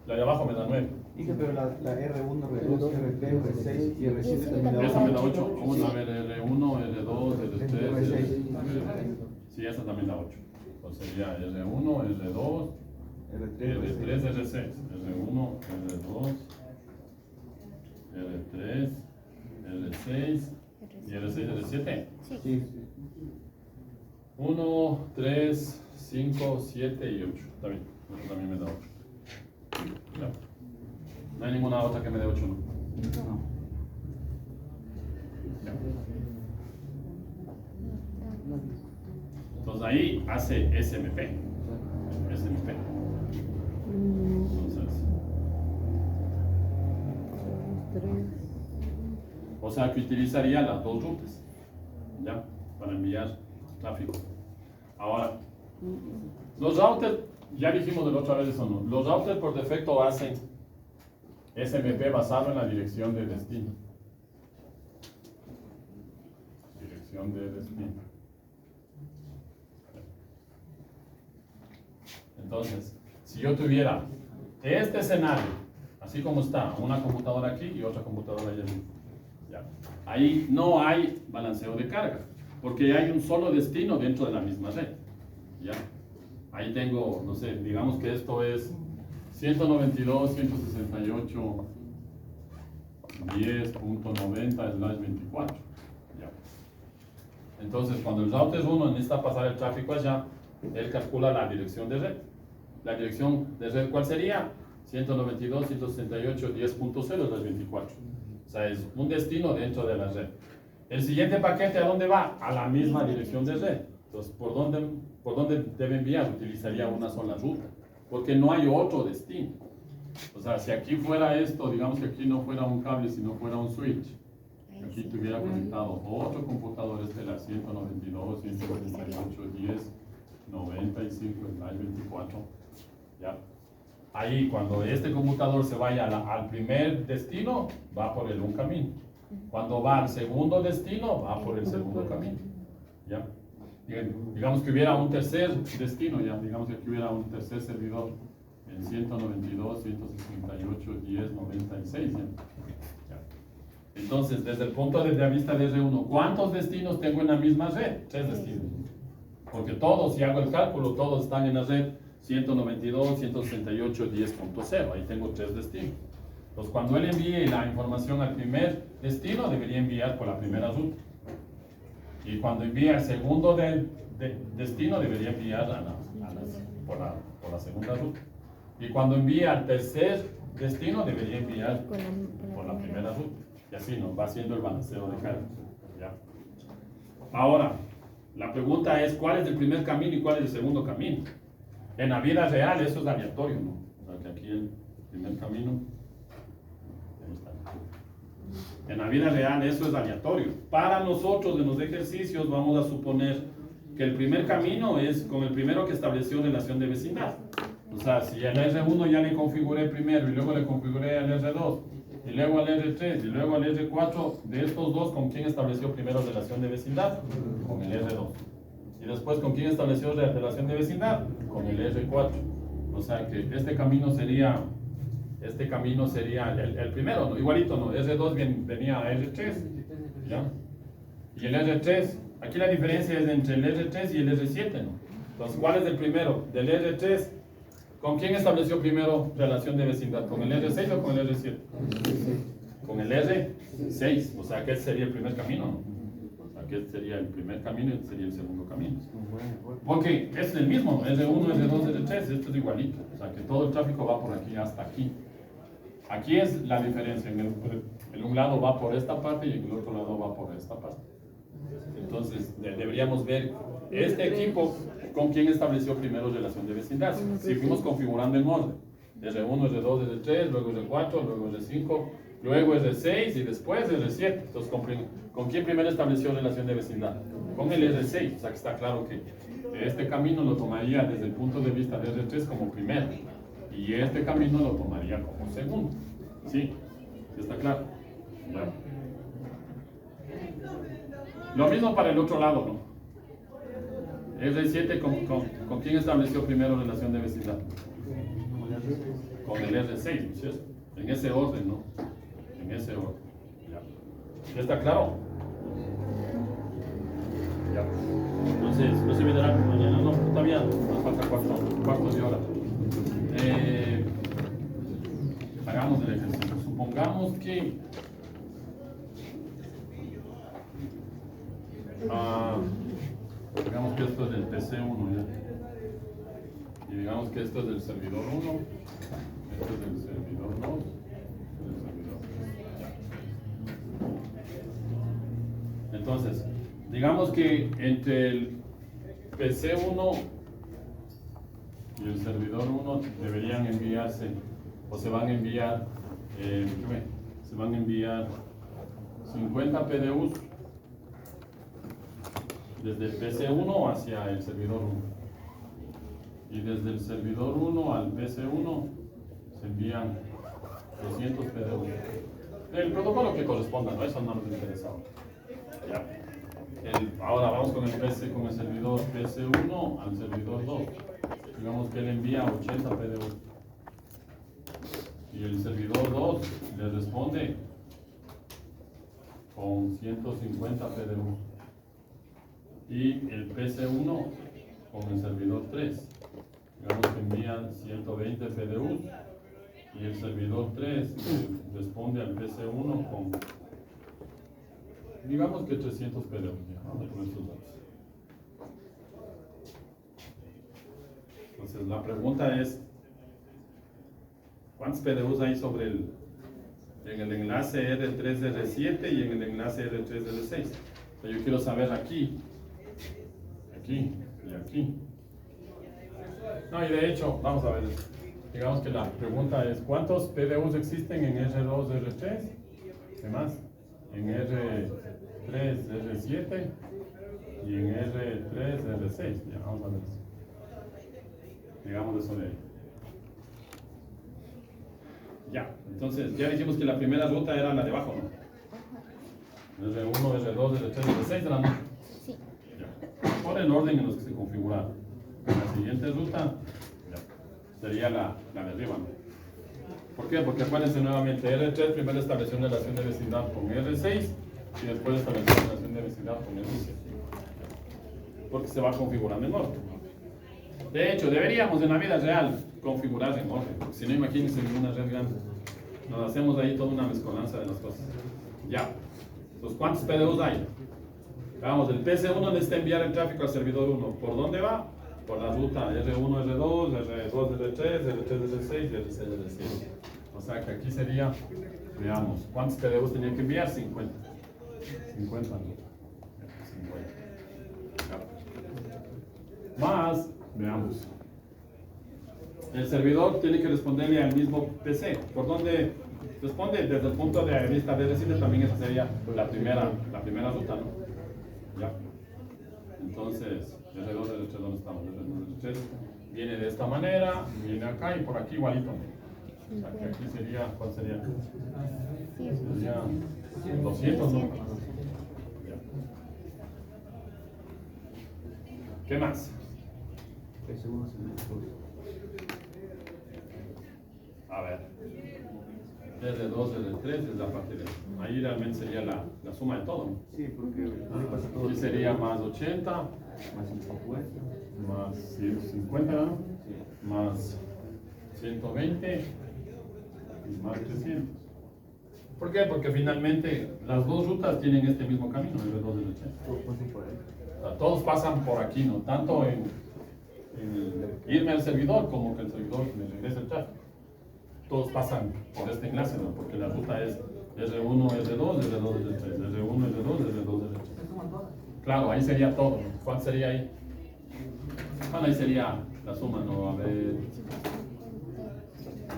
Speaker 1: La de abajo me da 9.
Speaker 3: Dije, pero la R1, R2, R3, R6 y R7 también da 8.
Speaker 1: Esa me da 8. Vamos a ver R1, R2, R3, R6. Sí, esa también da 8. Entonces sería R1, R2, R3, R6, R1, R2, R3, R6 y R6, R7.
Speaker 3: Sí.
Speaker 1: 1, 3, 5, 7 y 8. Está bien, eso también me da 8. Ya. No hay ninguna otra que me dé 8, ¿no? Ya. Entonces ahí hace SMP. SMP. Entonces,
Speaker 2: 3.
Speaker 1: o sea que utilizaría las dos rutas, ¿ya? Para enviar tráfico. Ahora, los routers, ya dijimos de la otra vez eso, ¿no? Los routers por defecto hacen SMP basado en la dirección de destino. Dirección de destino. Entonces, si yo tuviera este escenario, así como está, una computadora aquí y otra computadora allá, ya. Ya. Ahí no hay balanceo de carga, porque hay un solo destino dentro de la misma red. ¿Ya? Ahí tengo, no sé, digamos que esto es 192, 168, 10.90/24. ¿Ya? Entonces, cuando el router 1 necesita pasar el tráfico allá, él calcula la dirección de red. La dirección de red, ¿cuál sería? 192, 168, 10.0/24. O sea, es un destino dentro de la red. El siguiente paquete, ¿a dónde va? A la misma dirección de red. Entonces, ¿por dónde debe enviar? Utilizaría una sola ruta, porque no hay otro destino. O sea, si aquí fuera esto, digamos que aquí no fuera un cable, sino fuera un switch, aquí tuviera conectado otro computador estelar, 192, 168, 10, 95/24. ¿Ya? Ahí, cuando este computador se vaya al primer destino, va por un camino. Cuando va al segundo destino, va por el segundo camino. ¿Ya? Digamos que hubiera un tercer destino, ya. Digamos que aquí hubiera un tercer servidor en 192, 168, 10, 96. ¿Ya? Ya. Entonces, desde el punto de vista de R1, ¿cuántos destinos tengo en la misma red? 3 destinos. Porque todos, si hago el cálculo, todos están en la red 192, 168, 10.0. Ahí tengo 3 destinos. Entonces, cuando él envíe la información al primer destino, debería enviar por la primera ruta. Y cuando envía el segundo destino, debería enviar por la segunda ruta. Y cuando envía al tercer destino, debería enviar por la primera ruta. Y así nos va haciendo el balanceo de carga. ¿Ya? Ahora, la pregunta es, ¿cuál es el primer camino y cuál es el segundo camino? En la vida real eso es aleatorio, ¿no? O sea, que aquí el primer camino, ahí está. En la vida real eso es aleatorio. Para nosotros en los ejercicios vamos a suponer que el primer camino es con el primero que estableció relación de vecindad. O sea, si al R1 ya le configuré primero y luego le configuré al R2 y luego al R3 y luego al R4, de estos dos, ¿con quién estableció primero relación de vecindad? Con el R2. Y después, ¿con quién estableció relación de vecindad? Con el R4. O sea que este camino sería el primero, ¿no? Igualito, ¿no? R2 venía a R3, ¿ya? Y el R3, aquí la diferencia es entre el R3 y el R7, ¿no? Entonces, ¿cuál es el primero? Del R3, ¿con quién estableció primero relación de vecindad? ¿Con el R6 o con el R7? Con el R6, o sea que este sería el primer camino, ¿no? Que sería el primer camino y este sería el segundo camino. Porque es el mismo, ¿no? R1, R2, R3, esto es igualito. O sea que todo el tráfico va por aquí hasta aquí. Aquí es la diferencia. En un lado va por esta parte y en el otro lado va por esta parte. Entonces deberíamos ver este equipo con quién estableció primero relación de vecindad. Si fuimos configurando en orden. R1, R2, R3, luego R4, luego R5, luego R6 y después R7. Entonces, ¿con quién primero estableció relación de vecindad? Con el R6. O sea que está claro que este camino lo tomaría desde el punto de vista de R3 como primero. Y este camino lo tomaría como segundo. ¿Sí? ¿Sí está claro? Ya. Lo mismo para el otro lado, ¿no? R7, ¿con quién estableció primero relación de vecindad? Con el R6, ¿no es cierto? En ese orden, ¿no? En ese orden. Ya. ¿Ya está claro? Ya. Entonces, no se olvidará que mañana no, todavía nos falta cuartos de hora. Hagamos el ejercicio. Supongamos que digamos que esto es del PC1 ya. Y digamos que esto es del servidor 1, esto es del servidor 2, del servidor 3. Entonces, digamos que entre el PC1 y el servidor 1 deberían enviarse, o se van a enviar 50 PDUs desde el PC1 hacia el servidor 1. Y desde el servidor 1 al PC1 se envían 200 PDUs. El protocolo que corresponda, ¿no? Eso no nos interesa. Ya. Ahora vamos con el servidor PC1 al servidor 2. Digamos que él envía 80 PDUs. Y el servidor 2 le responde con 150 PDU. Y el PC1 con el servidor 3. Digamos que envían 120 PDU. Y el servidor 3 responde al PC1 con, digamos que 300 PDU. Vamos a poner estos datos. Entonces la pregunta es, ¿cuántos PDUs hay sobre en el enlace R3R7 y en el enlace R3R6? O sea, yo quiero saber aquí y aquí. No, y de hecho, vamos a ver, digamos que la pregunta es, ¿cuántos PDUs existen en R2, R3? ¿Qué más? En R3, R7 y en R3, R6. Ya, vamos a ver eso. Digamos eso de ahí. Ya, entonces ya dijimos que la primera ruta era la de abajo, ¿no? R1, R2, R3, R6 era, ¿no?
Speaker 5: Sí.
Speaker 1: Ya. Por el orden en los que se configuraron. La siguiente ruta ya, sería la de arriba, ¿no? ¿Por qué? Porque acuérdense nuevamente, R3 primero estableció una relación de vecindad con R6 y después estableció una relación de vecindad con R7. Porque se va configurando en orden. De hecho, deberíamos en la vida real configurar en orden, porque si no, imagínense en una red grande. Nos hacemos ahí toda una mezcolanza de las cosas. Ya. Entonces, ¿cuántos PDUs hay? Vamos, el PC1 necesita enviar el tráfico al servidor 1. ¿Por dónde va? Por la ruta R1, R2, R2, R3, R3, R6 y R6, R7. O sea que aquí sería, veamos, ¿cuántos PDUs tenía que enviar? 50. 50, ¿no? 50. Ya. Más, veamos. El servidor tiene que responderle al mismo PC. ¿Por dónde responde? Desde el punto de vista de decirle también esa sería la primera ruta, ¿no? Ya. Entonces, R2, R3, ¿dónde estamos? R2, R3 viene de esta manera, viene acá y por aquí igualito. O sea, que aquí sería, ¿cuál sería? Sería 200, ¿no? Ya. ¿Qué más? A ver, R2, R3 es la parte de ahí realmente sería la suma de todo, ¿no?
Speaker 3: Sí, porque ahí pasa todo.
Speaker 1: Aquí sería más 80,
Speaker 3: Más 50.
Speaker 1: más 150, ¿no?
Speaker 3: Sí.
Speaker 1: Más 120 y más 300. ¿Por qué? Porque finalmente las dos rutas tienen este mismo camino, R2, R3.
Speaker 3: Todos pasan por ahí.
Speaker 1: O sea, todos pasan por aquí, ¿no? Tanto en irme al servidor como que el servidor me regrese el tráfico. Todos pasan por este enlace, ¿no? Porque la ruta es R1, R2, R2, R3, R1, R2, R2, R3. Claro, ahí sería todo, ¿no? ¿Cuál sería ahí? Bueno, ahí sería la suma, ¿no? A ver,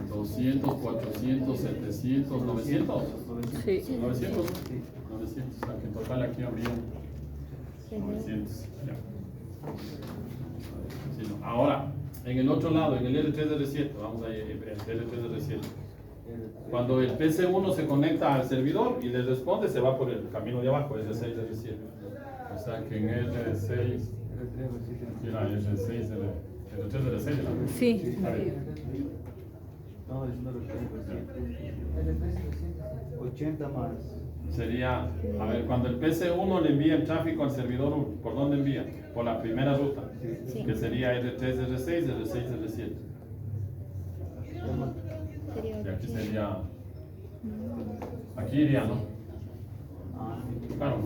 Speaker 1: 200, 400, 700, 900.
Speaker 2: Sí.
Speaker 1: 900, 900, o sea que en total aquí habría 900. Ya. Sí, no. Ahora, en el otro lado, en el R3R7, vamos a ir, el R3R7. Cuando el PC1 se conecta al servidor y le responde, se va por el camino de abajo, R6, R7. O sea que en R6, mira, R6, R3, R6.
Speaker 2: Sí.
Speaker 1: Está bien.
Speaker 3: No, es una referencia. 80 más.
Speaker 1: Sería, a ver, cuando el PC1 le envía el tráfico al servidor 1, ¿por dónde envía? Por la primera ruta,
Speaker 5: Sí.
Speaker 1: que sería R3, R6, R6, R7. Y aquí sería, aquí iría, ¿no?
Speaker 3: Ah, sí.
Speaker 1: Claro,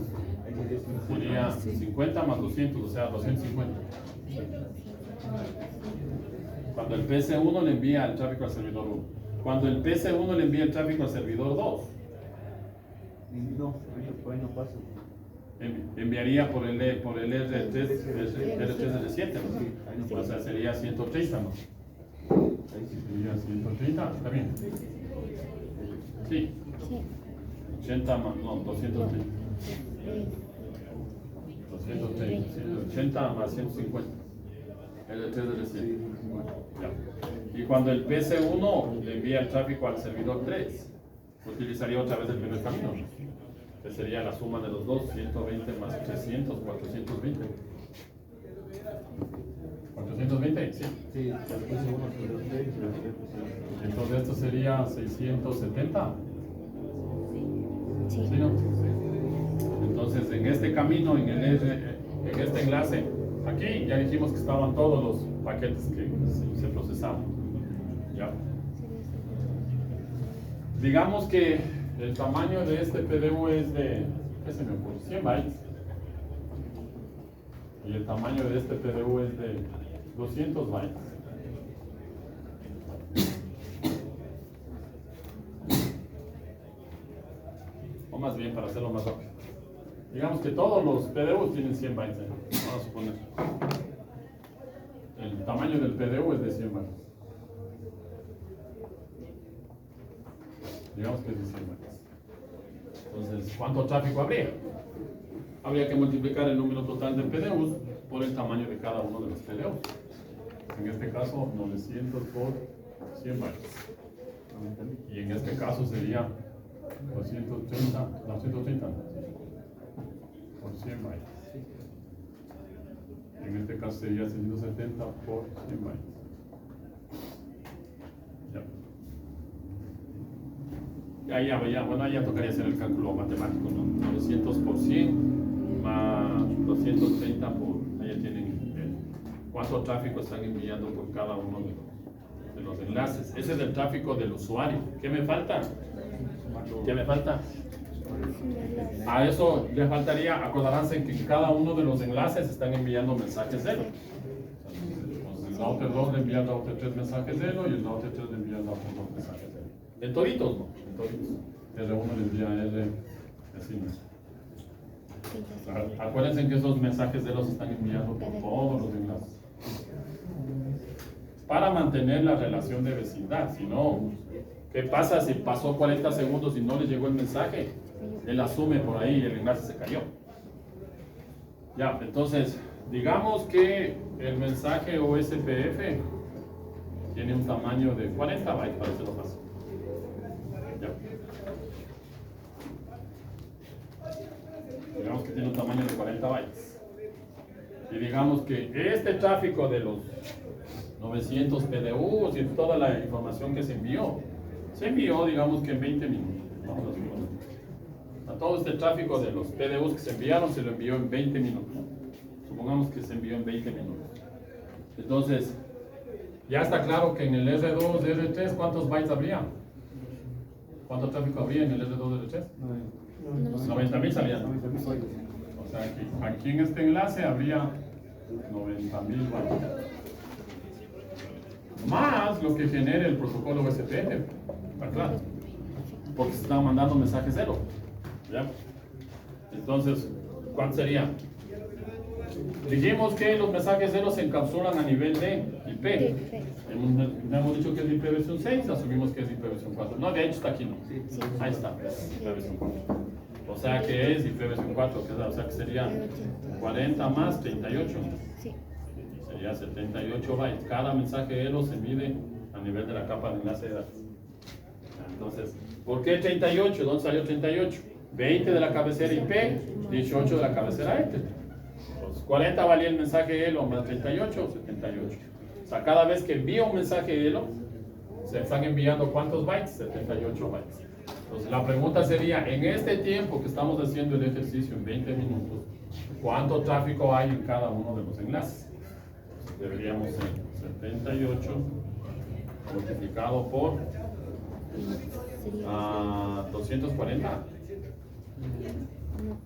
Speaker 1: sería 50 más 200, o sea, 250. Cuando el PC1 le envía el tráfico al servidor 1. Cuando el PC1 le envía el tráfico al servidor 2,
Speaker 3: No, por ahí no pasa.
Speaker 1: enviaría por el R3, R7, ¿no? O sea, sería 130, ¿no?
Speaker 3: Ahí sí.
Speaker 1: Sería 130, ¿está bien? Sí.
Speaker 5: Sí.
Speaker 1: 80 más, no, 230. 230, 180 más 150. R3, R7. Ya. Y cuando el PC1 le envía el tráfico al servidor 3, utilizaría otra vez el primer camino, que sería la suma de los dos, 120 más 300, 420. 420, sí.
Speaker 3: Sí, después uno sobre los 6 y los 7.
Speaker 1: Entonces esto sería 670.
Speaker 5: Sí.
Speaker 1: ¿Sí, no? en este camino, en este enlace, aquí ya dijimos que estaban todos los paquetes que se procesaban. ¿Ya? Digamos que el tamaño de este PDU es de, ¿qué se me ocurre? 100 bytes. Y el tamaño de este PDU es de 200 bytes. O más bien, para hacerlo más rápido. Digamos que todos los PDUs tienen 100 bytes. Vamos a suponer. El tamaño del PDU es de 100 bytes. Digamos que es de 100 bytes. Entonces, ¿cuánto tráfico habría? Habría que multiplicar el número total de PDUs por el tamaño de cada uno de los PDUs. En este caso, 900 por 100 bytes. Y en este caso sería 230 por 100 bytes. En este caso sería 170 por 100 bytes. Ya. Bueno, ya tocaría hacer el cálculo matemático, ¿no? 900 por 100 más 230 por, allá tienen cuánto tráfico están enviando por cada uno de los enlaces. Ese es el tráfico del usuario. ¿Qué me falta? ¿Qué me falta? A eso le faltaría, acordarse que en cada uno de los enlaces están enviando mensajes cero. Entonces, el router 2 le envía al router 3 mensajes cero y el router 3 le envía al router 2 mensajes cero. En toditos, ¿no? En toditos. R1 le envía a R, así no. Acuérdense que esos mensajes cero se están enviando por todos los enlaces. Para mantener la relación de vecindad, si no, ¿qué pasa si pasó 40 segundos y no le llegó el mensaje? Él asume por ahí y el enlace se cayó. Ya, entonces, digamos que el mensaje OSPF tiene un tamaño de 40 bytes, para hacerlo fácil. Ya. Digamos que tiene un tamaño de 40 bytes. Y digamos que este tráfico de los 900 PDUs y toda la información que se envió, digamos que en 20 minutos. Vamos a suponer. A todo este tráfico de los PDUs que se enviaron, se lo envió en 20 minutos. Supongamos que se envió en 20 minutos. Entonces, ya está claro que en el R2, R3, ¿cuántos bytes habría? ¿Cuánto tráfico habría en el R2, R3? 90.000 salían. O sea, aquí en este enlace habría 90.000 bytes. Más lo que genere el protocolo USPF, está claro, porque se están mandando mensajes cero. ¿Ya? Entonces, ¿cuánto sería? Dijimos que los mensajes cero se encapsulan a nivel de IP. Hemos dicho que es IP versión 6, asumimos que es IP versión 4. No, de hecho está aquí, ¿no? Ahí está, IP versión 4. O sea que es IP versión 4, o sea que sería 40 más 38. Sería 78 bytes. Cada mensaje Elo se mide a nivel de la capa de enlace de datos. Entonces, ¿por qué 38? ¿Dónde salió 38? 20 de la cabecera IP, 18 de la cabecera Ether. Entonces, 40 valía el mensaje Elo más 38, 78. O sea, cada vez que envía un mensaje Elo, se están enviando ¿cuántos bytes? 78 bytes. Entonces, la pregunta sería, en este tiempo que estamos haciendo el ejercicio en 20 minutos, ¿cuánto tráfico hay en cada uno de los enlaces? Deberíamos ser 78 multiplicado por 240.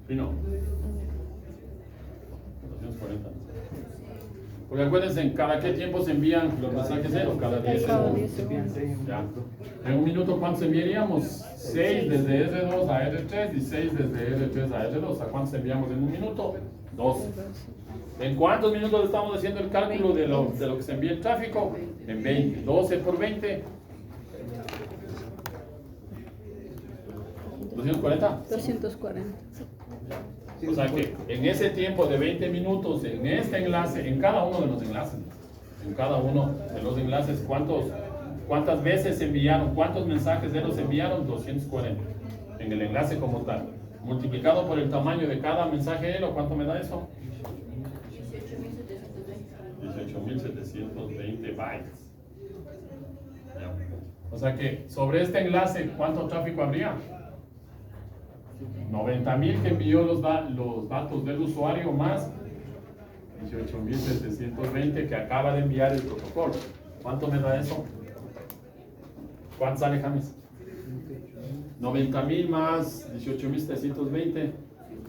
Speaker 1: ¿Sí no? 240. Porque acuérdense, ¿en cada qué tiempo se envían los mensajes cero? Cada 10 segundos. Ya. En un minuto, ¿cuántos enviaríamos? 6 desde R2 a R3 y 6 desde R3 a R2. ¿A cuántos enviamos en un minuto? 2. ¿En cuántos minutos estamos haciendo el cálculo de lo que se envía el tráfico? En 20. 12 por 20. 240.
Speaker 2: 240.
Speaker 1: O sea que en ese tiempo de 20 minutos, en este enlace, en cada uno de los enlaces, ¿cuántas veces se enviaron? ¿Cuántos mensajes de los enviaron? 240. En el enlace como tal. Multiplicado por el tamaño de cada mensaje Elo, ¿cuánto me da eso? 18.720 bytes. O sea que sobre este enlace, ¿cuánto tráfico habría? 90.000 que envió los datos del usuario más 18.720 que acaba de enviar el protocolo. ¿Cuánto me da eso? ¿Cuánto sale, James? 90.000 más 18.720,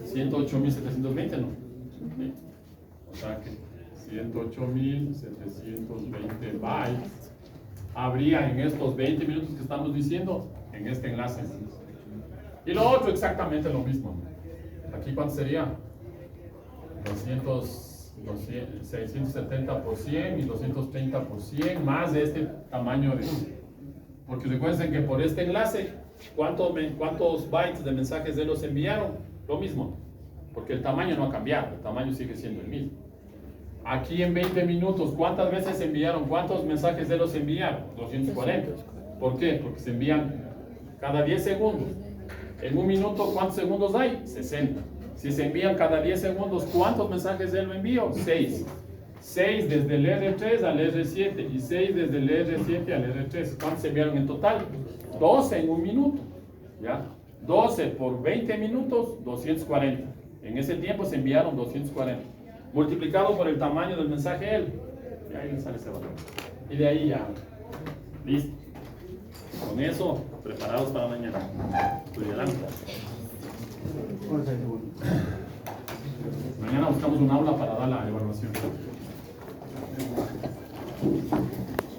Speaker 1: 108.720, ¿no? Sí. O sea que 108.720 bytes habría en estos 20 minutos que estamos diciendo en este enlace. Y lo otro exactamente lo mismo. Aquí ¿cuánto sería? 670 por 100 y 230 por 100 más de este tamaño de... Porque recuerden que por este enlace, ¿cuántos bytes de mensajes de los enviaron? Lo mismo, porque el tamaño no ha cambiado, el tamaño sigue siendo el mismo. Aquí en 20 minutos, ¿cuántas veces enviaron? ¿Cuántos mensajes de los enviaron? 240. ¿Por qué? Porque se envían cada 10 segundos. En un minuto, ¿cuántos segundos hay? 60. Si se envían cada 10 segundos, ¿cuántos mensajes de lo envío? 6. 6 desde el R3 al R7 y 6 desde el R7 al R3. ¿Cuántos se enviaron en total? 12 en un minuto. ¿Ya? 12 por 20 minutos, 240. En ese tiempo se enviaron 240. Multiplicado por el tamaño del mensaje L. Y ahí sale ese valor. Y de ahí ya. Listo. Con eso, preparados para mañana. Estudiarán. Mañana buscamos un aula para dar la